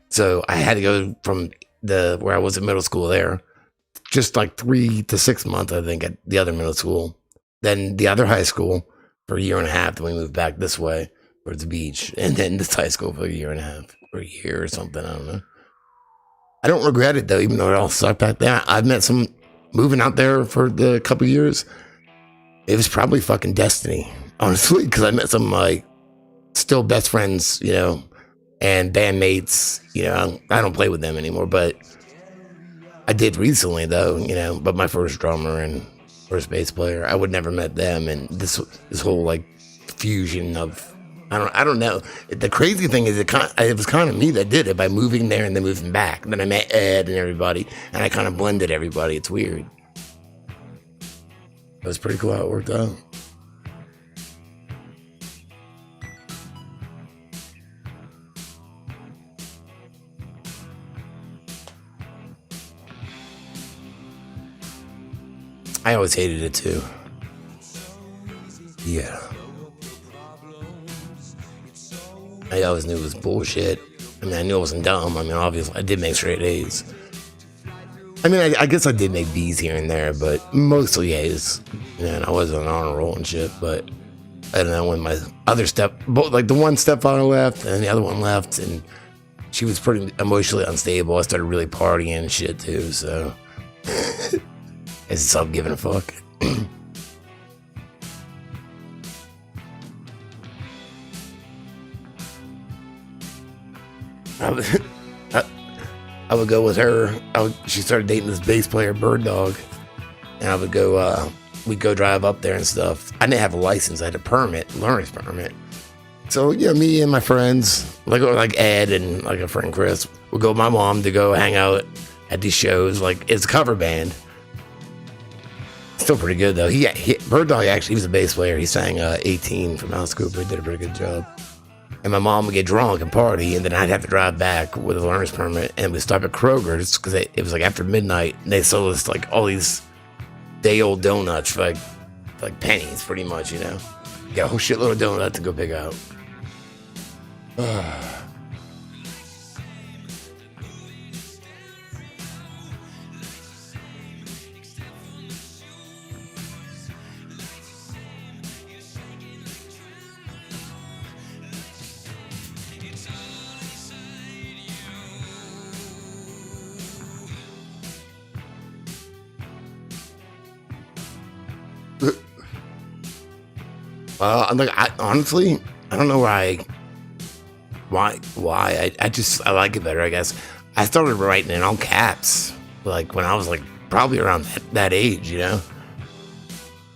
So I had to go from where I was at middle school there, just 3 to 6 months, I think, at the other middle school. Then the other high school for a year and a half, then we moved back this way. towards the beach, and then this high school for a year and a half, or a year or something. I don't know. I don't regret it though, even though it all sucked back then. I've met some moving out there for the couple years. It was probably fucking destiny, honestly, because I met some like still best friends, you know, and bandmates. You know, I don't play with them anymore, but I did recently though, you know. But my first drummer and first bass player, I would never met them, and this whole like fusion of I don't know. The crazy thing is it was kind of me that did it by moving there and then moving back. Then I met Ed and everybody, and I kind of blended everybody. It's weird. It was pretty cool how it worked out. I always hated it too. Yeah. I always knew it was bullshit. I mean, I knew it wasn't dumb. I mean, obviously, I did make straight A's. I mean, I guess I did make B's here and there, but mostly A's. And I was on an honor roll and shit, but I don't know, when my other both like the one stepfather left and the other one left, and she was pretty emotionally unstable. I started really partying and shit too, so I just stopped giving a fuck. I would go with her. She started dating this bass player, Bird Dog, and I would go. We'd go drive up there and stuff. I didn't have a license. I had a permit, learner's permit. So yeah, me and my friends, like Ed and like a friend Chris, would go with my mom to go hang out at these shows. Like it's a cover band. Still pretty good though. Bird Dog actually, he was a bass player. He sang 18 from Alice Cooper. He did a pretty good job. And my mom would get drunk and party, and then I'd have to drive back with a learner's permit, and we'd stop at Kroger's because it was like after midnight, and they sold us like all these day-old donuts for like pennies, pretty much, you know. You got a whole shitload of donuts to go pick out. Honestly, I don't know why. I like it better, I guess. I started writing in all caps, like when I was like probably around that age, you know.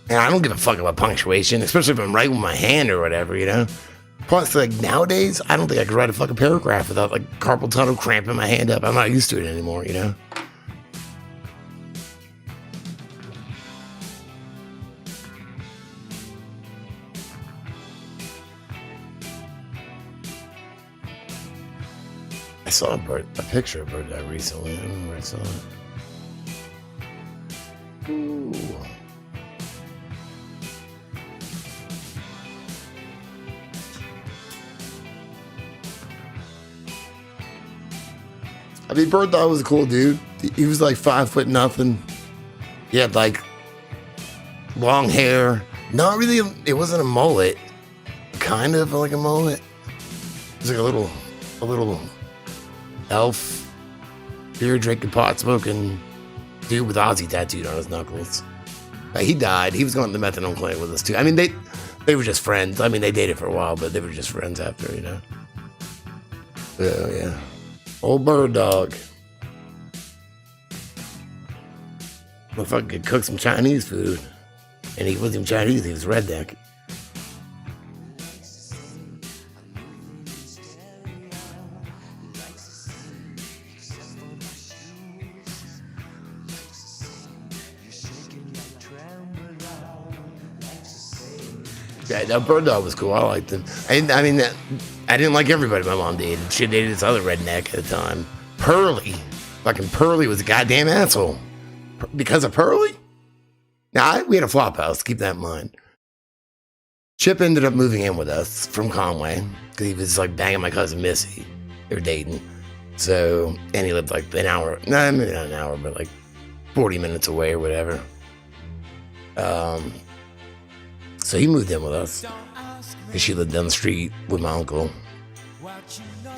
And I don't give a fuck about punctuation, especially if I'm writing with my hand or whatever, you know. Plus, like nowadays, I don't think I could write a fucking paragraph without like carpal tunnel cramping my hand up. I'm not used to it anymore, you know. I saw a picture of Bird Dog recently. I don't know where I saw it. Ooh. I mean, Bird Dog was a cool dude. He was like 5 foot nothing. He had like long hair. Not really, it wasn't a mullet. Kind of like a mullet. It was like a little elf, beer drinking, pot smoking dude with Ozzy tattooed on his knuckles. He died. He was going to the methadone clinic with us too. I mean, they were just friends. I mean, they dated for a while, but they were just friends after, you know. So yeah, old Bird Dog. Motherfucker could cook some Chinese food, and he wasn't even Chinese. He was redneck. Yeah, that Bird Dog was cool. I liked him. I mean, I didn't like everybody my mom dated. She dated this other redneck at the time. Pearly. Fucking Pearly was a goddamn asshole. Because of Pearly? Now, we had a flop house. Keep that in mind. Chip ended up moving in with us from Conway because he was like banging my cousin Missy. They were dating. So, and he lived like an hour. No, maybe not an hour, but like 40 minutes away or whatever. So he moved in with us because she lived down the street with my uncle.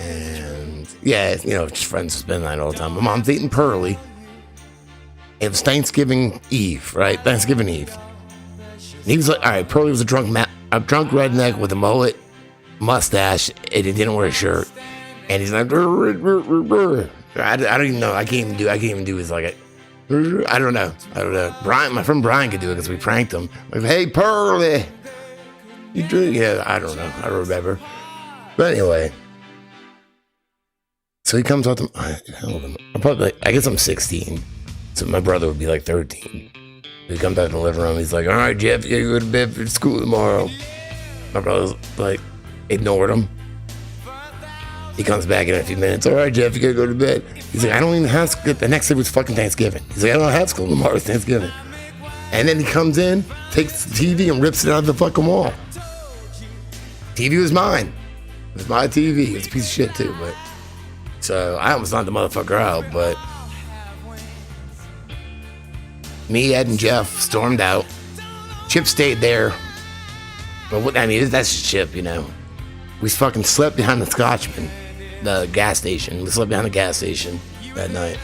And yeah, you know, just friends spend the night all the time. My mom's eating Pearly. It was Thanksgiving Eve, right? Thanksgiving Eve. And he was like, all right, Pearly was a drunk redneck with a mullet, mustache, and he didn't wear a shirt. And he's like, "Rrr, rrr, rrr, rrr." I don't even know. I can't even do his like, I don't know. Brian, my friend Brian could do it because we pranked him. Like, hey, Pearly, you drink? Yeah, I don't know. I don't remember. But anyway. So he comes out to, I'm probably like, I guess I'm 16. So my brother would be like 13. He comes out in the living room. He's like, all right, Jeff, you gotta go to bed for school tomorrow. My brother's like, ignored him. He comes back in a few minutes. All right, Jeff, you gotta go to bed. He's like, I don't even have school. The next day was fucking Thanksgiving. He's like, I don't have school tomorrow. It's Thanksgiving. And then he comes in, takes the TV and rips it out of the fucking wall. TV was mine. It was my TV. It's a piece of shit too, but. So I almost knocked the motherfucker out, but me, Ed, and Jeff stormed out. Chip stayed there. But I mean, that's just Chip, you know. We fucking slept behind the Scotchman, the gas station. We slept behind the gas station that night.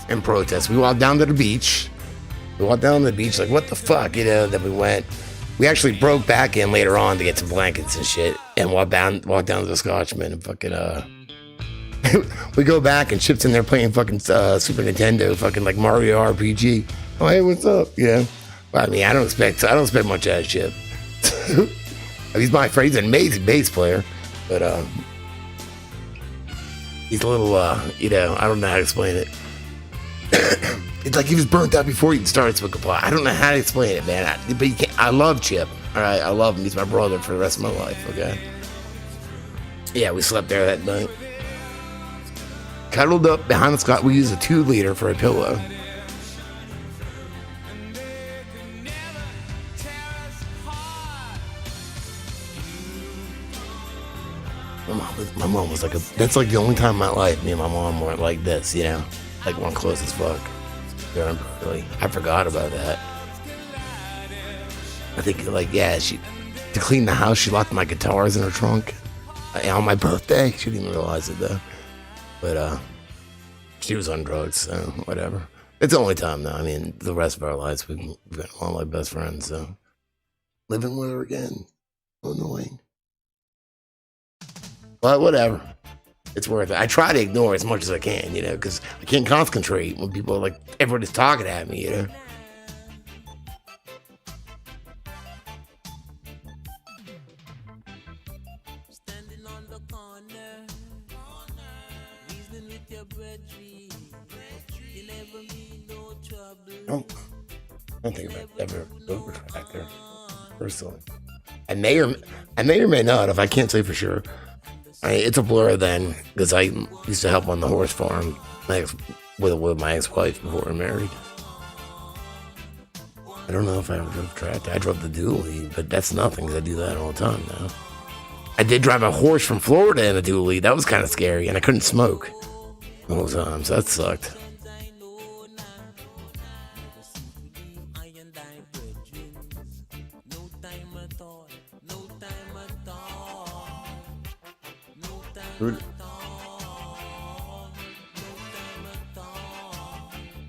In protest. We walked down to the beach. Like, what the fuck, you know, then we went. We actually broke back in later on to get some blankets and shit and walked down to the Scotchman and fucking, we go back and Chip's in there playing fucking Super Nintendo, fucking like Mario RPG. Oh, hey, what's up? Yeah. Well, I mean, I don't expect much out of Chip. He's my friend. He's an amazing bass player, but he's a little, you know, I don't know how to explain it. It's like he was burnt out before he even started smoking pot. I don't know how to explain it, man. But you can't, I love Chip. All right, I love him. He's my brother for the rest of my life. Okay. Yeah, we slept there that night. Cuddled up behind the Scott. We used a 2-liter for a pillow. My mom was like that's like the only time in my life me and my mom weren't like this, you know, like we're close as fuck. I forgot about that. I think like, yeah, to clean the house, she locked my guitars in her trunk on my birthday. She didn't even realize it though. But she was on drugs, so whatever. It's the only time though. I mean, the rest of our lives we've been all like best friends, so living with her again. Annoying. But whatever. It's worth it. I try to ignore as much as I can, you know, because I can't concentrate when people like everybody's talking at me, you know. Standing on the corner, reasoning with your brethren. You never mean no trouble. I don't think I've ever overtracked her personally. I may or may not, if I can't say for sure. It's a blur then, because I used to help on the horse farm with my ex-wife before we were married. I don't know if I ever drove tractor. I drove the dually, but that's nothing, because I do that all the time now. I did drive a horse from Florida in a dually. That was kind of scary, and I couldn't smoke the whole time, so that sucked.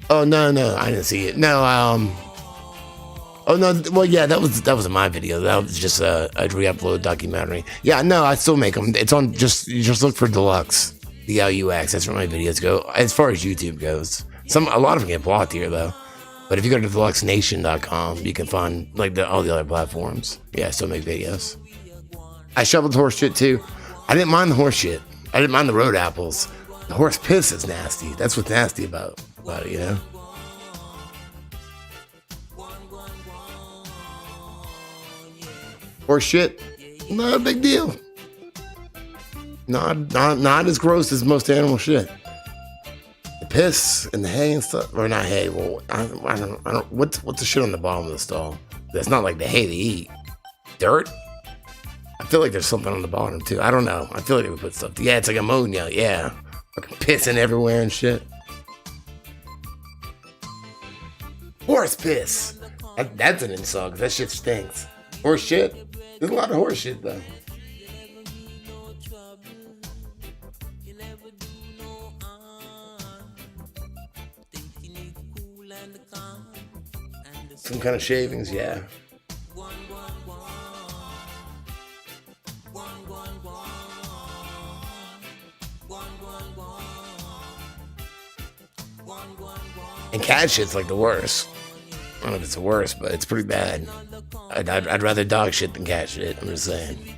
Oh no, I didn't see it. No, oh no, well yeah, that was in my video. That was just a re-upload documentary. Yeah, no, I still make them. It's on you just look for Deluxe, DLUX. That's where my videos go. As far as YouTube goes, a lot of them get blocked here though. But if you go to deluxenation.com, you can find like all the other platforms. Yeah, I still make videos. I shoveled horse shit too. I didn't mind the horse shit. I didn't mind the road apples. The horse piss is nasty. That's what's nasty about it, you know? Horse shit, not a big deal. Not as gross as most animal shit. The piss and the hay and stuff, or not hay. Well, I don't. What's the shit on the bottom of the stall? That's not like the hay they eat. Dirt. I feel like there's something on the bottom too. I don't know. I feel like they would put stuff. Yeah, it's like ammonia. Yeah, fucking pissing everywhere and shit. Horse piss. That's an insult. 'Cause that shit stinks. Horse shit. There's a lot of horse shit though. Some kind of shavings, yeah. And cat shit's like the worst. I don't know if it's the worst, but it's pretty bad. I'd rather dog shit than cat shit. I'm just saying.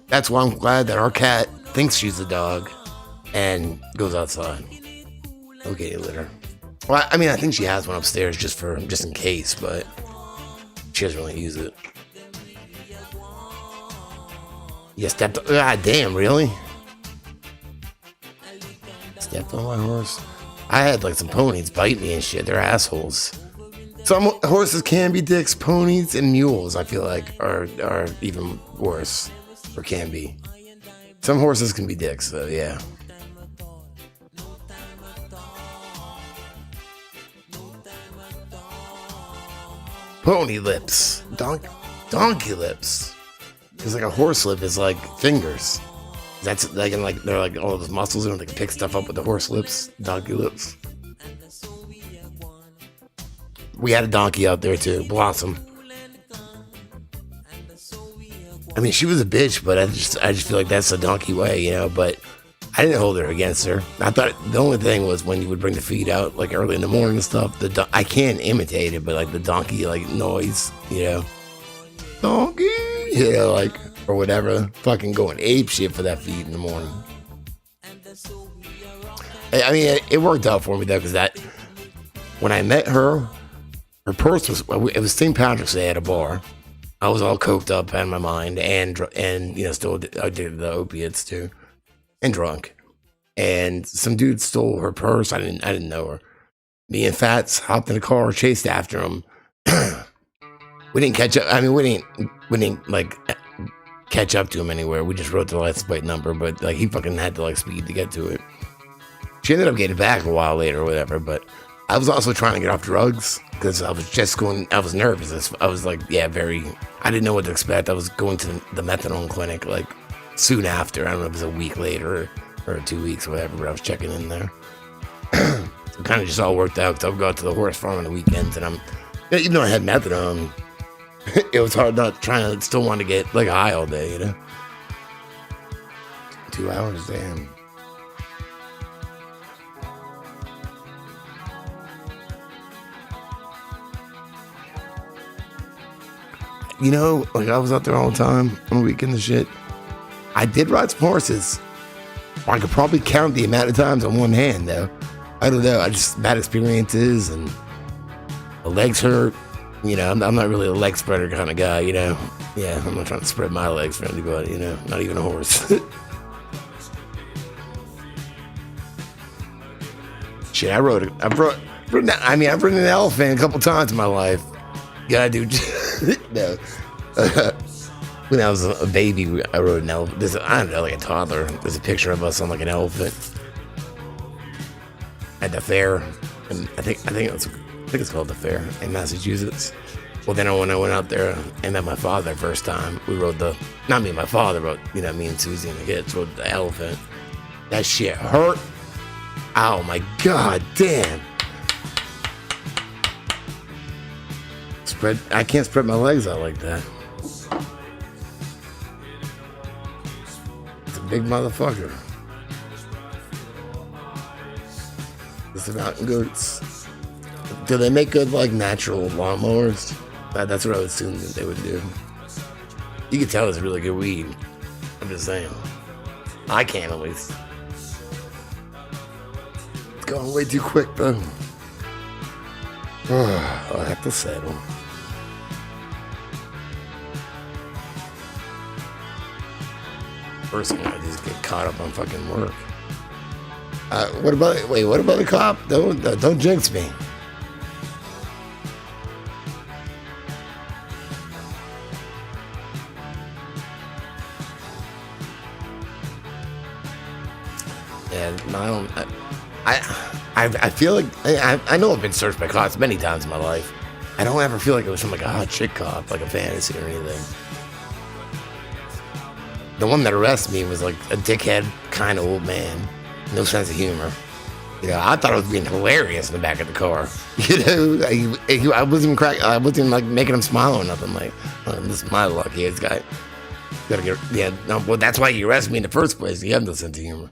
That's why I'm glad that our cat thinks she's a dog and goes outside. Okay, litter. Well, I mean, I think she has one upstairs just in case, but she doesn't really use it. Yeah, stepped. God damn, really? Stepped on my horse. I had like some ponies bite me and shit. They're assholes. Some horses can be dicks. Ponies and mules, I feel like, are even worse, or can be. Some horses can be dicks, so yeah. Pony lips, donkey lips. Because like a horse lip is like fingers. That's like, and like they're like all those muscles, and they can pick stuff up with the horse lips, donkey lips. We had a donkey out there too, Blossom. I mean, she was a bitch, but I just feel like that's the donkey way, you know. But I didn't hold her against her. I thought the only thing was when you would bring the feed out like early in the morning and stuff. I can't imitate it, but like the donkey like noise, you know, donkey, you know, like. Or whatever, fucking going ape shit for that feed in the morning. I mean, it worked out for me though, because that when I met her purse was, it was St. Patrick's Day at a bar. I was all coked up out of my mind, and you know, still I did the opiates too, and drunk. And some dude stole her purse. I didn't know her. Me and Fats hopped in the car, chased after him. We didn't catch up. I mean, we didn't like catch up to him anywhere. We just wrote the license plate number, but like he fucking had to like speed to get to it. She ended up getting back a while later or whatever, but I was also trying to get off drugs because I was nervous. I was like, yeah, I didn't know what to expect. I was going to the methadone clinic like soon after. I don't know if it was a week later or 2 weeks or whatever, but I was checking in there. It kind of just all worked out because I would go out to the horse farm on the weekends, and even though I had methadone, it was hard not trying to still want to get like high all day, you know. 2 hours, damn. You know, like I was out there all the time on the weekend and shit. I did ride some horses. I could probably count the amount of times on one hand, though. I don't know. I just bad experiences and the legs hurt. You know, I'm not really a leg spreader kind of guy, you know. Yeah, I'm not trying to spread my legs for anybody, you know. Not even a horse. Shit, I've ridden an elephant a couple times in my life. Yeah, dude. No. When I was a baby, I rode an elephant. I don't know, like a toddler. There's a picture of us on like an elephant at the fair, and I think it's called the fair in Massachusetts. Well, then when I went out there and met my father the first time, we rode not me and my father, but you know, me and Susie and the kids rode the elephant. That shit hurt. Oh my god, damn. I can't spread my legs out like that. It's a big motherfucker. It's the mountain goats. Do they make good like natural lawnmowers? That's what I would assume that they would do. You can tell it's really good weed. I'm just saying. I can at least. It's going way too quick though. I'll have to settle. First thing I just get caught up on fucking work. What about the cop? Don't jinx me. Yeah, no, I don't. I feel like I know I've been searched by cops many times in my life. I don't ever feel like it was from like a hot chick cop, like a fantasy or anything. The one that arrested me was like a dickhead kind of old man, no sense of humor. You know, I thought I was being hilarious in the back of the car. You know, I wasn't even I wasn't even like making him smile or nothing. Like, oh, this is my luck. He's gotta get. Yeah, no, well, that's why you arrested me in the first place. You have no sense of humor.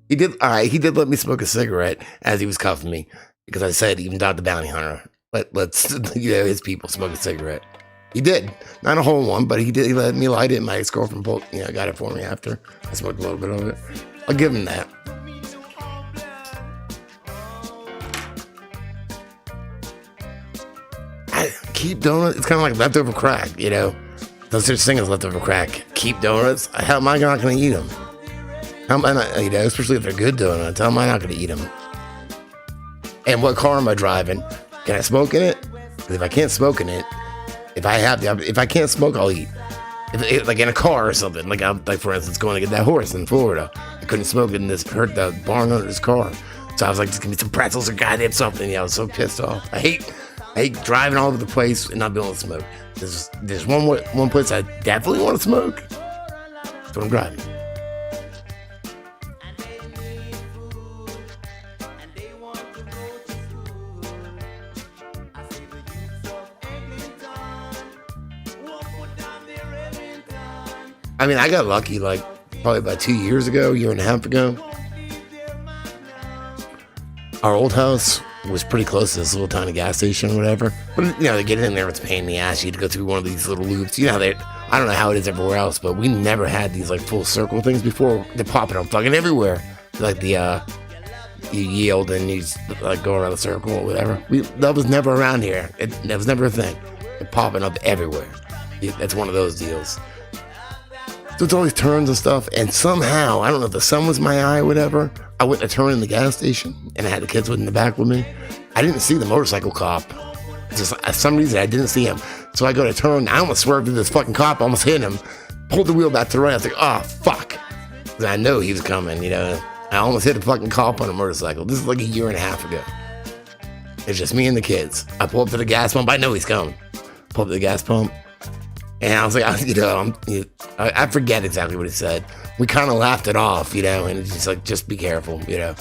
He did. All right, he did let me smoke a cigarette as he was cuffing me because I said even Dog the Bounty Hunter. Let's you know his people smoke a cigarette. He did, not a whole one, but he did. He let me light it. My ex-girlfriend got it for me after I smoked a little bit of it. I'll give him that. Keep donuts. It's kind of like leftover crack, you know. There's such thing as leftover crack. Keep donuts. How am I not going to eat them? How am I not, you know, especially if they're good donuts? How am I not going to eat them? And what car am I driving? Can I smoke in it? Because if I can't smoke in it, if I can't smoke, I'll eat. Like in a car or something. Like I'm, like for instance, going to get that horse in Florida. I couldn't smoke it in this. Hurt the barn under his car. So I was like, just give me some pretzels or goddamn something. Yeah, I was so pissed off. I hate driving all over the place and not being able to smoke. There's one place I definitely want to smoke. That's when I'm driving. I mean, I got lucky like probably about 2 years ago, year and a half ago. Our old house was pretty close to this little tiny gas station or whatever. But, you know, to get in there, it's a pain in the ass. You had to go through one of these little loops. You know, I don't know how it is everywhere else, but we never had these, like, full circle things before. They're popping up fucking everywhere. Like the, you yield and you just, like, go around the circle or whatever. That was never around here. That was never a thing. They're popping up everywhere. That's one of those deals. So it's always turns and stuff. And somehow, I don't know if the sun was my eye or whatever, I went to turn in the gas station and I had the kids in the back with me. I didn't see the motorcycle cop. Just for some reason, I didn't see him. So I go to turn. I almost swerved into this fucking cop. I almost hit him. Pulled the wheel back to the right. I was like, oh, fuck. And I know he was coming, you know. I almost hit a fucking cop on a motorcycle. This is like a year and a half ago. It's just me and the kids. I pull up to the gas pump. I know he's coming. Pull up to the gas pump. And I was like, I forget exactly what he said. We kind of laughed it off, you know, and it's just like, just be careful, you know.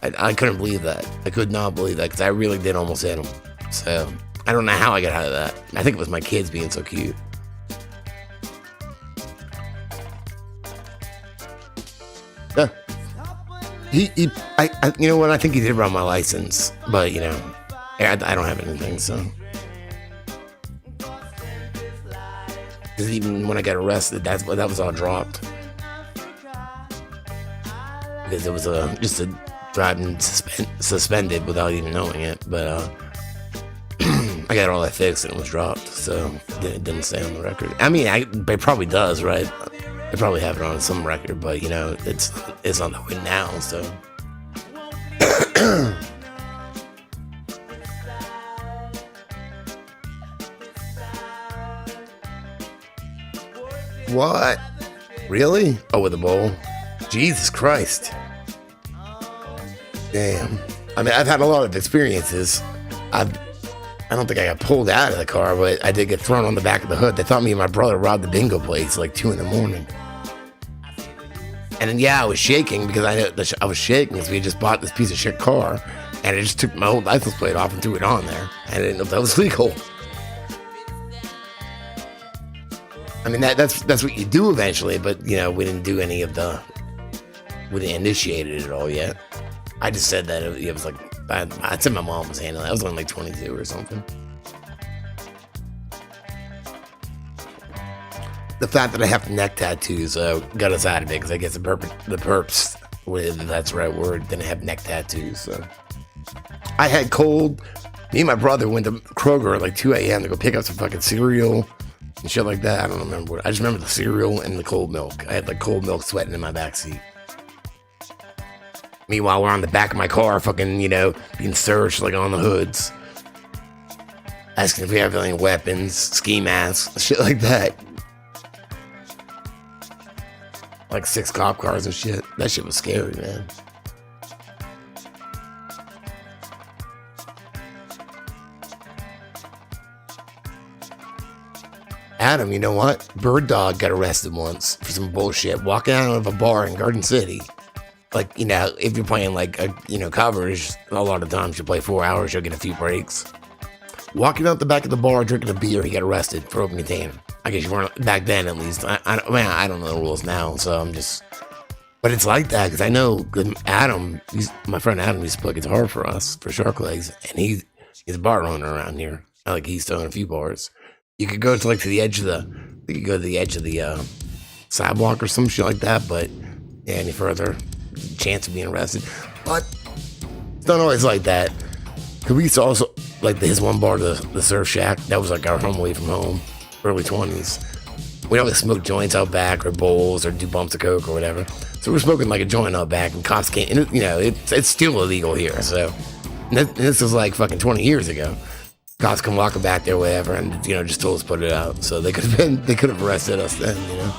I couldn't believe that. I could not believe that because I really did almost hit him. So I don't know how I got out of that. I think it was my kids being so cute. Yeah. You know what? I think he did run my license, but you know, I don't have anything, so. Because even when I got arrested, that was all dropped. Because it was just a driving suspended without even knowing it. But I got all that fixed and it was dropped, so it didn't stay on the record. I mean, it probably does, right? I probably have it on some record, but you know, it's on the way now, so. What? Really? Oh, with a bowl? Jesus Christ. Damn. I mean, I've had a lot of experiences. I don't think I got pulled out of the car, but I did get thrown on the back of the hood. They thought me and my brother robbed the bingo place like 2 a.m. And then, yeah, I was shaking because I was shaking because we had just bought this piece of shit car, and I just took my old license plate off and threw it on there. I didn't know if that was legal. I mean, that's what you do eventually, but, you know, we didn't do any of we didn't initiate it at all yet. I just said that it was like, I said my mom was handling it. I was only like 22 or something. The fact that I have neck tattoos got us out of it, because I guess the perps, if that's the right word, didn't have neck tattoos, so. I had cold. Me and my brother went to Kroger at like 2 a.m. to go pick up some fucking cereal and shit like that. I don't remember what. I just remember the cereal and the cold milk. I had like cold milk sweating in my backseat. Meanwhile, we're on the back of my car, fucking, you know, being searched like on the hoods, asking if we have any weapons, ski masks, shit like that. Like 6 cop cars and shit. That shit was scary, man. Adam, you know what? Bird Dog got arrested once for some bullshit walking out of a bar in Garden City. Like, you know, if you're playing like, covers, a lot of times you play 4 hours, you'll get a few breaks. Walking out the back of the bar, drinking a beer, he got arrested for open container. I guess you weren't back then, at least. I don't know the rules now, so I'm just... But it's like that, because I know Adam, my friend Adam used to play guitar for us, for Shark Legs, and he's a bar owner around here. Like, he's still in a few bars. You could go to the edge of the sidewalk or some shit like that, but yeah, any further chance of being arrested. But it's not always like that. Cause we used to also like his one bar, the Surf Shack. That was like our home away from home, early 20s. We always smoke joints out back, or bowls, or do bumps of coke or whatever. So we're smoking like a joint out back, and cops can't. And you know, it's still illegal here. So this was like fucking 20 years ago. Cops come walking back there, whatever, and you know, just told us to put it out. So they could have arrested us then, you know.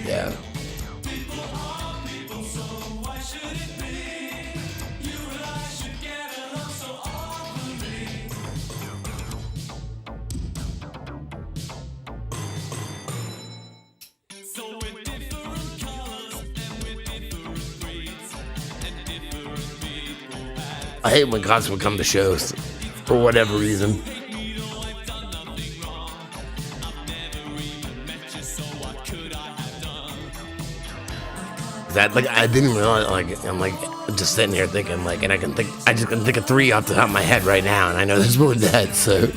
Yeah. I hate when cops would come to shows for whatever reason. That like I didn't realize I'm just sitting here thinking and I just can think of 3 off the top of my head right now, and I know there's more than that. So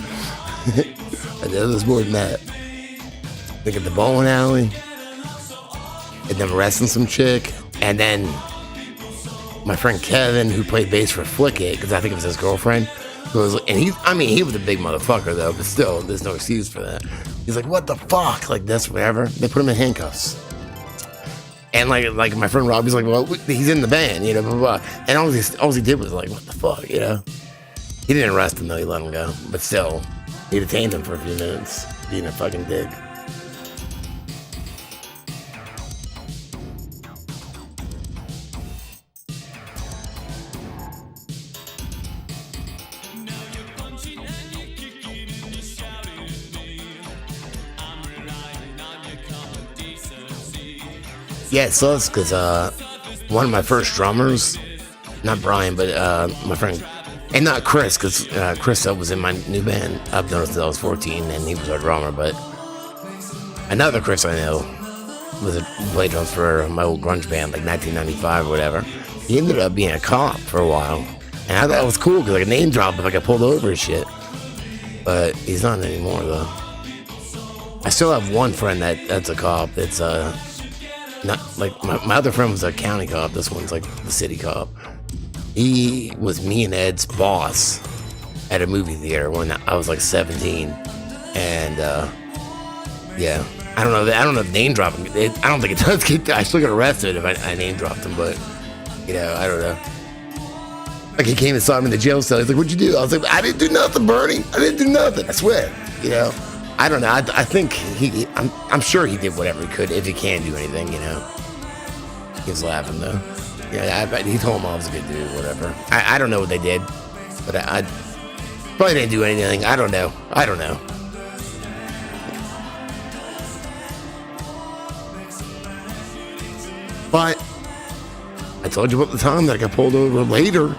I know there's more than that. Think of the bowling alley, and then arresting some chick, and then my friend Kevin, who played bass for Flick It, because I think it was his girlfriend, he was a big motherfucker though, but still, there's no excuse for that. He's like, what the fuck, like this, whatever. They put him in handcuffs. And like my friend Rob, he's like, well, he's in the band, you know, blah, blah, blah. And all he did was like, what the fuck, you know? He didn't arrest him though, he let him go. But still, he detained him for a few minutes, being a fucking dick. Yeah, it sucks because one of my first drummers, not Brian, but my friend, and not Chris, because Chris was in my new band. I've known since I was 14, and he was our drummer. But another Chris I know played drums for my old grunge band, like 1995 or whatever. He ended up being a cop for a while, and I thought it was cool because like a name drop if I got pulled over and shit. But he's not anymore though. I still have one friend that's a cop. It's not like my other friend was a county cop. This one's like the city cop. He was me and Ed's boss at a movie theater when I was like 17, and yeah, I don't know if name dropping. I don't think it does get. I still get arrested if I name dropped him, but you know, I don't know. Like he came and saw me in the jail cell. He's like, "What'd you do?" I was like, "I didn't do nothing, Bernie. I didn't do nothing. I swear." You know. I don't know. I think I'm sure he did whatever he could, if he can do anything, you know. He was laughing though. Yeah, he told him I was a good dude, whatever. I don't know what they did, but I probably didn't do anything. I don't know. But I told you about the time that I got pulled over later,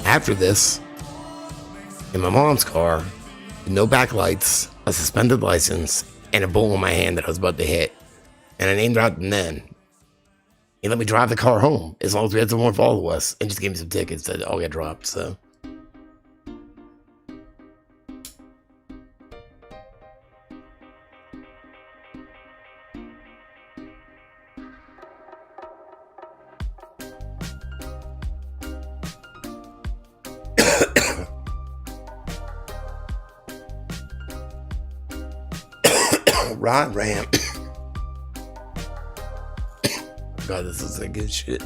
after this, in my mom's car, with no backlights, a suspended license, and a bowl in my hand that I was about to hit. And I name dropped him then. He let me drive the car home, as long as we had someone follow us, and just gave me some tickets that all got dropped, so. Rod Ram. God, this is a good shit.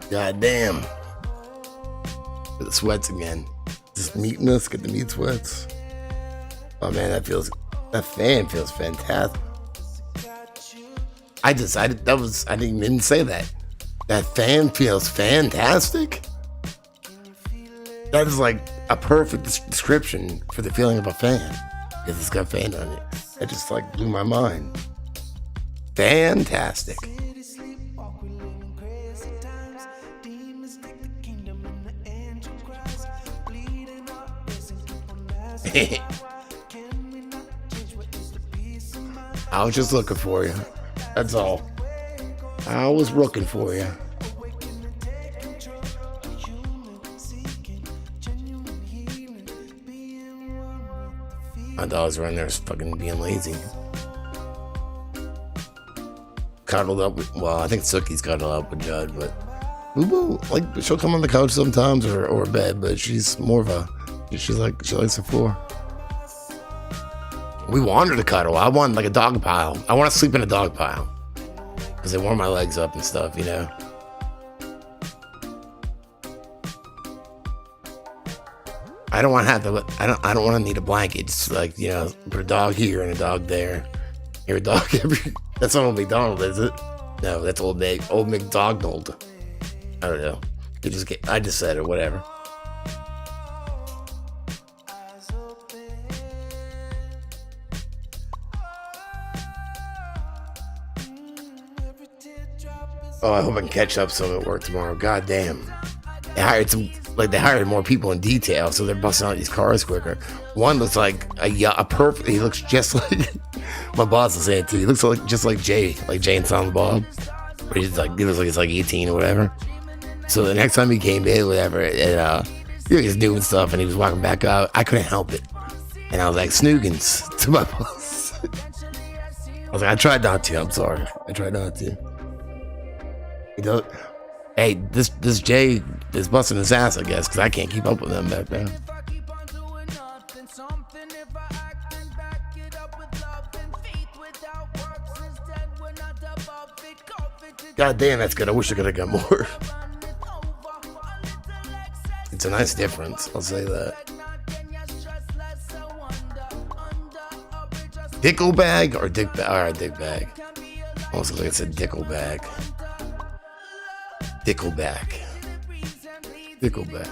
God damn. The sweats again. Just meatiness, get the meat sweats. Oh man, that fan feels fantastic. I didn't even say that. That fan feels fantastic. That is like a perfect description for the feeling of a fan. Because it's got fan on it. It just like blew my mind. Fantastic. I was just looking for you. That's all. I was looking for you. My dog's running there fucking being lazy. Cuddled up with, well, I think Sookie's cuddled up with Judd, but like she'll come on the couch sometimes or bed, but she's more of a, she likes the floor. We wanted to cuddle. I want like a dog pile. I want to sleep in a dog pile because they warm my legs up and stuff, you know. I don't want to have to. I don't want to need a blanket. Just like, you know, put a dog here and a dog there. Here a dog every. That's not Old McDonald, is it? No, that's Old McDonald. I don't know. I just said it. Whatever. Oh, I hope I can catch up some at work tomorrow. God damn. They hired more people in detail, so they're busting out these cars quicker. One looks like a perfect. He looks just like my boss was saying too. He looks just like Jay and Silent Bob. But he looks like he's like 18 or whatever. So the next time he came in, whatever, and he was doing stuff, and he was walking back out. I couldn't help it, and I was like Snoogans to my boss. I was like, I tried not to. I'm sorry. I tried not to. He does. Hey, this Jay is busting his ass, I guess, because I can't keep up with him back there. God damn, that's good. I wish I could have got more. It's a nice difference, I'll say that. Dickle bag or dick bag? Alright, dick bag. Almost like I said dickle bag. Dickleback. Dickleback.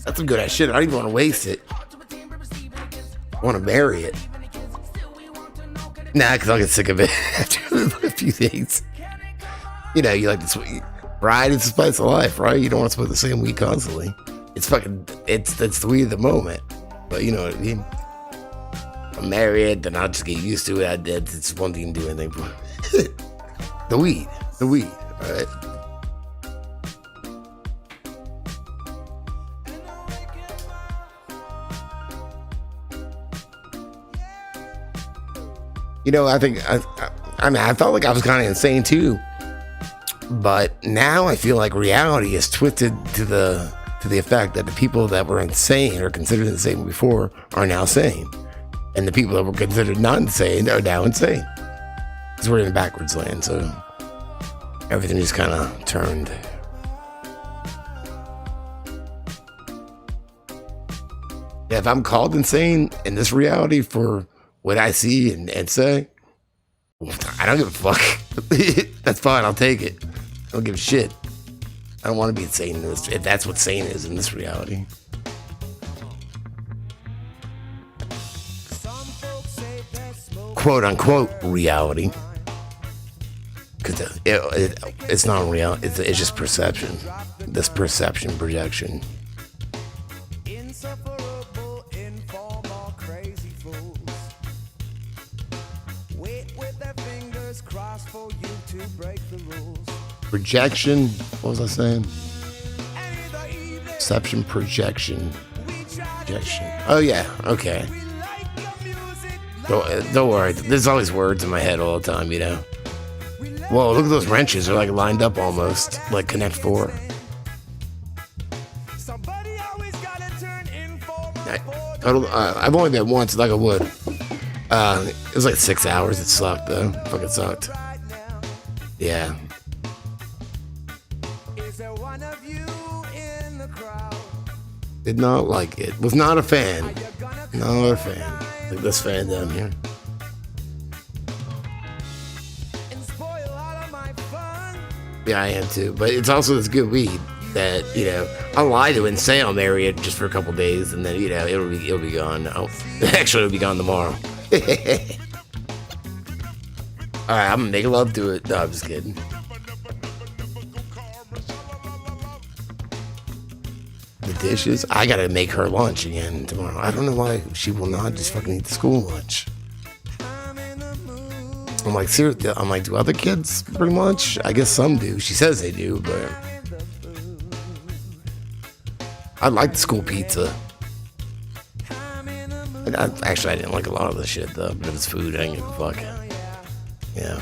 That's some good ass shit. I don't even want to waste it. I want to marry it. Nah, because I'll get sick of it after a few days. You know, you like the sweet ride. It's the spice of life, right? You don't want to smoke the same weed constantly. It's the weed of the moment. But you know what I mean? I'm married, then I'll just get used to it. It's one thing to do anything for. The weed, alright? You know, I think, I felt like I was kind of insane too. But now I feel like reality is twisted to the effect that the people that were insane or considered insane before are now sane. And the people that were considered not insane are now insane. Because we're in backwards land, so everything just kind of turned. Yeah, if I'm called insane in this reality for what I see and say, I don't give a fuck. That's fine, I'll take it. I don't give a shit. I don't want to be insane in this, if that's what sane is in this reality. Quote unquote reality. Because it's not real, it's just perception. This perception projection. Insufferable, informal, crazy fools. Wait with their fingers crossed for you to break the rules. Projection, what was I saying? Perception, projection. Oh yeah, okay. Don't worry, there's always words in my head all the time, you know. Whoa, look at those wrenches, they're like lined up almost, like Connect 4. I've only been once, like I would. It was like 6 hours, it sucked though, fucking sucked. Yeah. Is there one of you in Did not like it. Was not a fan. Not a fan. Like this fan down here. Yeah, I am too. But it's also this good weed that, you know, I'll lie to it and say I'll marry it just for a couple days, and then, you know, it'll be gone. Actually, it'll be gone tomorrow. All right, I'm gonna make love to it. No, I'm just kidding. The dishes. I gotta make her lunch again tomorrow. I don't know why she will not just fucking eat the school lunch. I'm like, seriously, I'm like, do other kids bring lunch? I guess some do. She says they do, but I like the school pizza. And actually, I didn't like a lot of the shit though, but it was food. I didn't give a fuck. Yeah.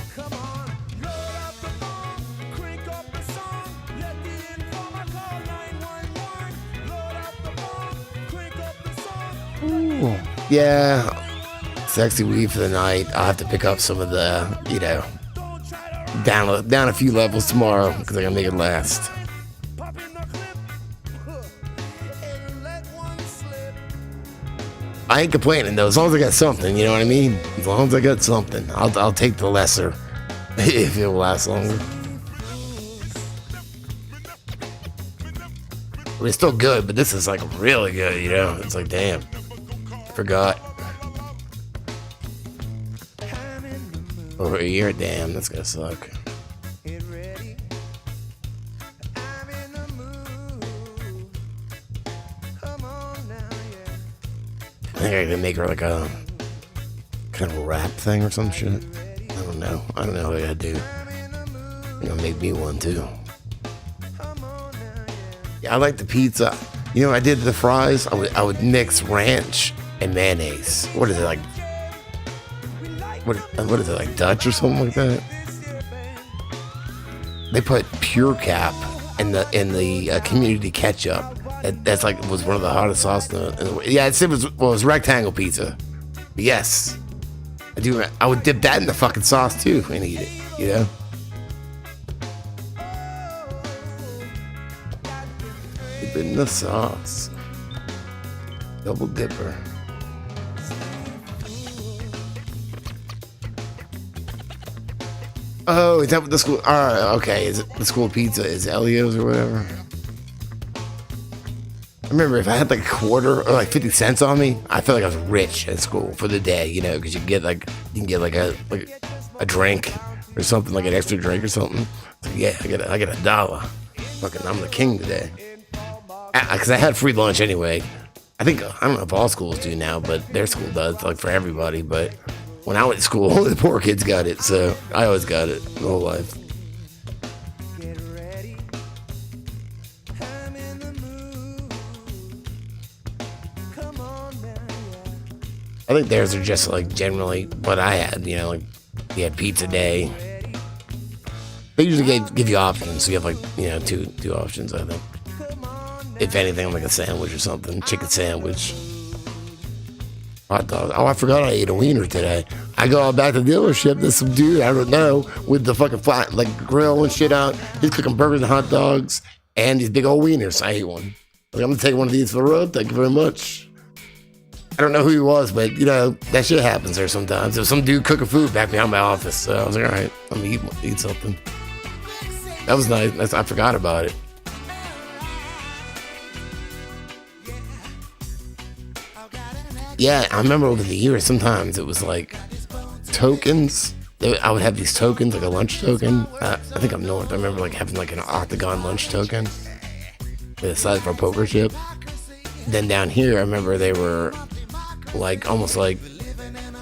Ooh. Yeah. Sexy weed for the night. I'll have to pick up some of the, you know, down a few levels tomorrow because I gotta make it last. I ain't complaining though, as long as I got something, you know what I mean? As long as I got something, I'll take the lesser if it will last longer. But it's still good, but this is like really good, you know? It's like, damn, I forgot. Over a year, damn, that's gonna suck. I think I can make her like a kind of a rap thing or some shit. I don't know what I gotta do. You know, make me one too. Yeah, I like the pizza. You know, I did the fries. I would mix ranch and mayonnaise. What is it like? What is it, like Dutch or something like that? They put Pure Cap in the community ketchup. That's like was one of the hottest sauce. Yeah, it was rectangle pizza. But yes, I do. I would dip that in the fucking sauce too and eat it. You know. Dip it in the sauce. Double dipper. Oh, is that what the school? All right, okay. Is it the school pizza? Is Elio's or whatever? I remember if I had like a quarter or like 50 cents on me, I felt like I was rich at school for the day, you know, because you can get like a drink or something, like an extra drink or something. So yeah, I get $1. Fucking, I'm the king today. Because I had free lunch anyway. I don't know if all schools do now, but their school does, like for everybody, but. When I went to school, only the poor kids got it, so I always got it my whole life. I think theirs are just like generally what I had, you know, like you had pizza day. They usually give you options, so you have like, you know, two options, I think. If anything, like a sandwich or something, chicken sandwich. Hot dog. Oh, I forgot I ate a wiener today. I go out back to the dealership. There's some dude I don't know with the fucking flat like grill and shit out. He's cooking burgers and hot dogs and these big old wieners. I ate one. Like, I'm gonna take one of these for the road. Thank you very much. I don't know who he was, but you know that shit happens there sometimes. There's some dude cooking food back behind my office, so I was like, all right, I'm gonna eat something. That was nice. I forgot about it. Yeah, I remember over the years, sometimes it was like tokens. I would have these tokens, like a lunch token. I think up north, I remember like having like an octagon lunch token with a size for a poker chip. Then down here, I remember they were like almost like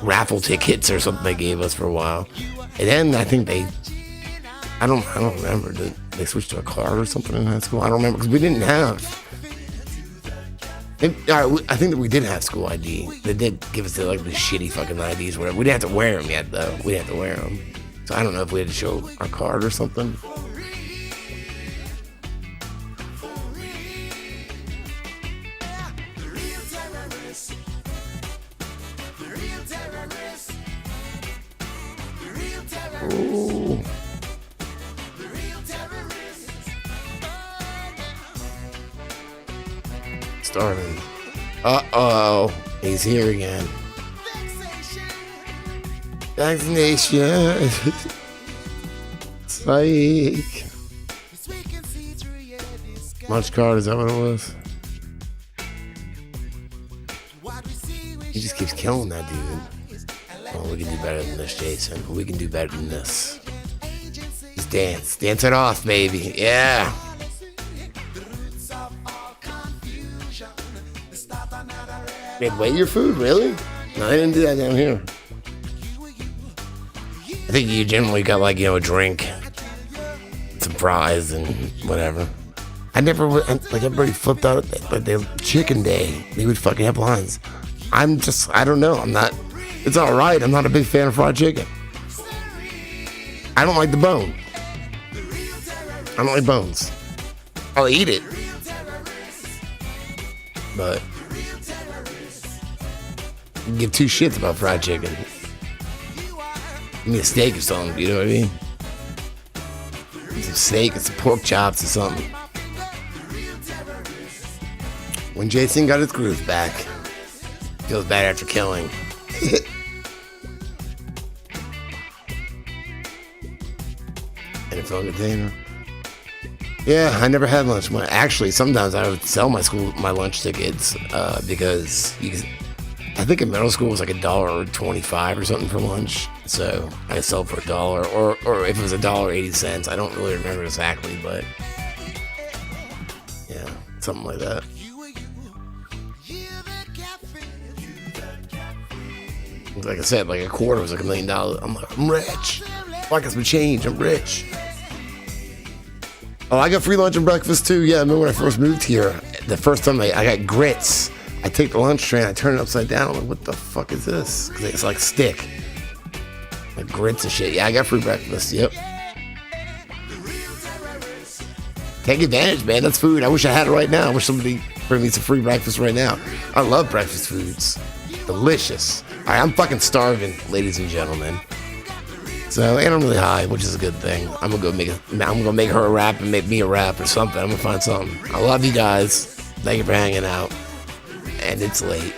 raffle tickets or something they gave us for a while. And then I think I don't remember. Did they switch to a card or something in high school? I don't remember because we didn't have. I think that we did have school ID. They did give us like the shitty fucking IDs, whatever. We didn't have to wear them yet, though. We didn't have to wear them. So I don't know if we had to show our card or something. Ooh. Starving. Uh-oh. He's here again. Vaccination. Psych. Munch card, is that what it was? He just keeps killing that dude. Oh, we can do better than this, Jason. We can do better than this. Just dance. Dance it off, baby. Yeah. They'd weigh your food, really? No, they didn't do that down here. I think you generally got like, a drink, some fries, and whatever. I never, like everybody flipped out at the chicken day. They would fucking have lines. I don't know. It's all right. I'm not a big fan of fried chicken. I don't like the bone. I don't like bones. I'll eat it. But I can give two shits about fried chicken. Give me a steak or something, you know what I mean? Some steak and some pork chops or something. When Jason got his groove back, feels bad after killing. In a phone container. Yeah, I never had lunch money. Actually, sometimes I would sell my lunch tickets because I think in middle school it was like $1.25 or something for lunch. So I sell for $1, or if it was $1.80, I don't really remember exactly, but yeah, something like that. Like I said, like a quarter was like $1 million. I'm like, I'm rich. Like it's some change. I'm rich. Oh, I got free lunch and breakfast too. Yeah, I remember when I first moved here. The first time I got grits. I take the lunch tray and I turn it upside down. I'm like, what the fuck is this? Because it's like stick. Like grits and shit. Yeah, I got free breakfast. Yep. Take advantage, man. That's food. I wish I had it right now. I wish somebody bring me some free breakfast right now. I love breakfast foods. Delicious. All right, I'm fucking starving, ladies and gentlemen. So, and I'm really high, which is a good thing. I'm gonna make her a rap and make me a rap or something. I'm gonna find something. I love you guys. Thank you for hanging out. And it's late.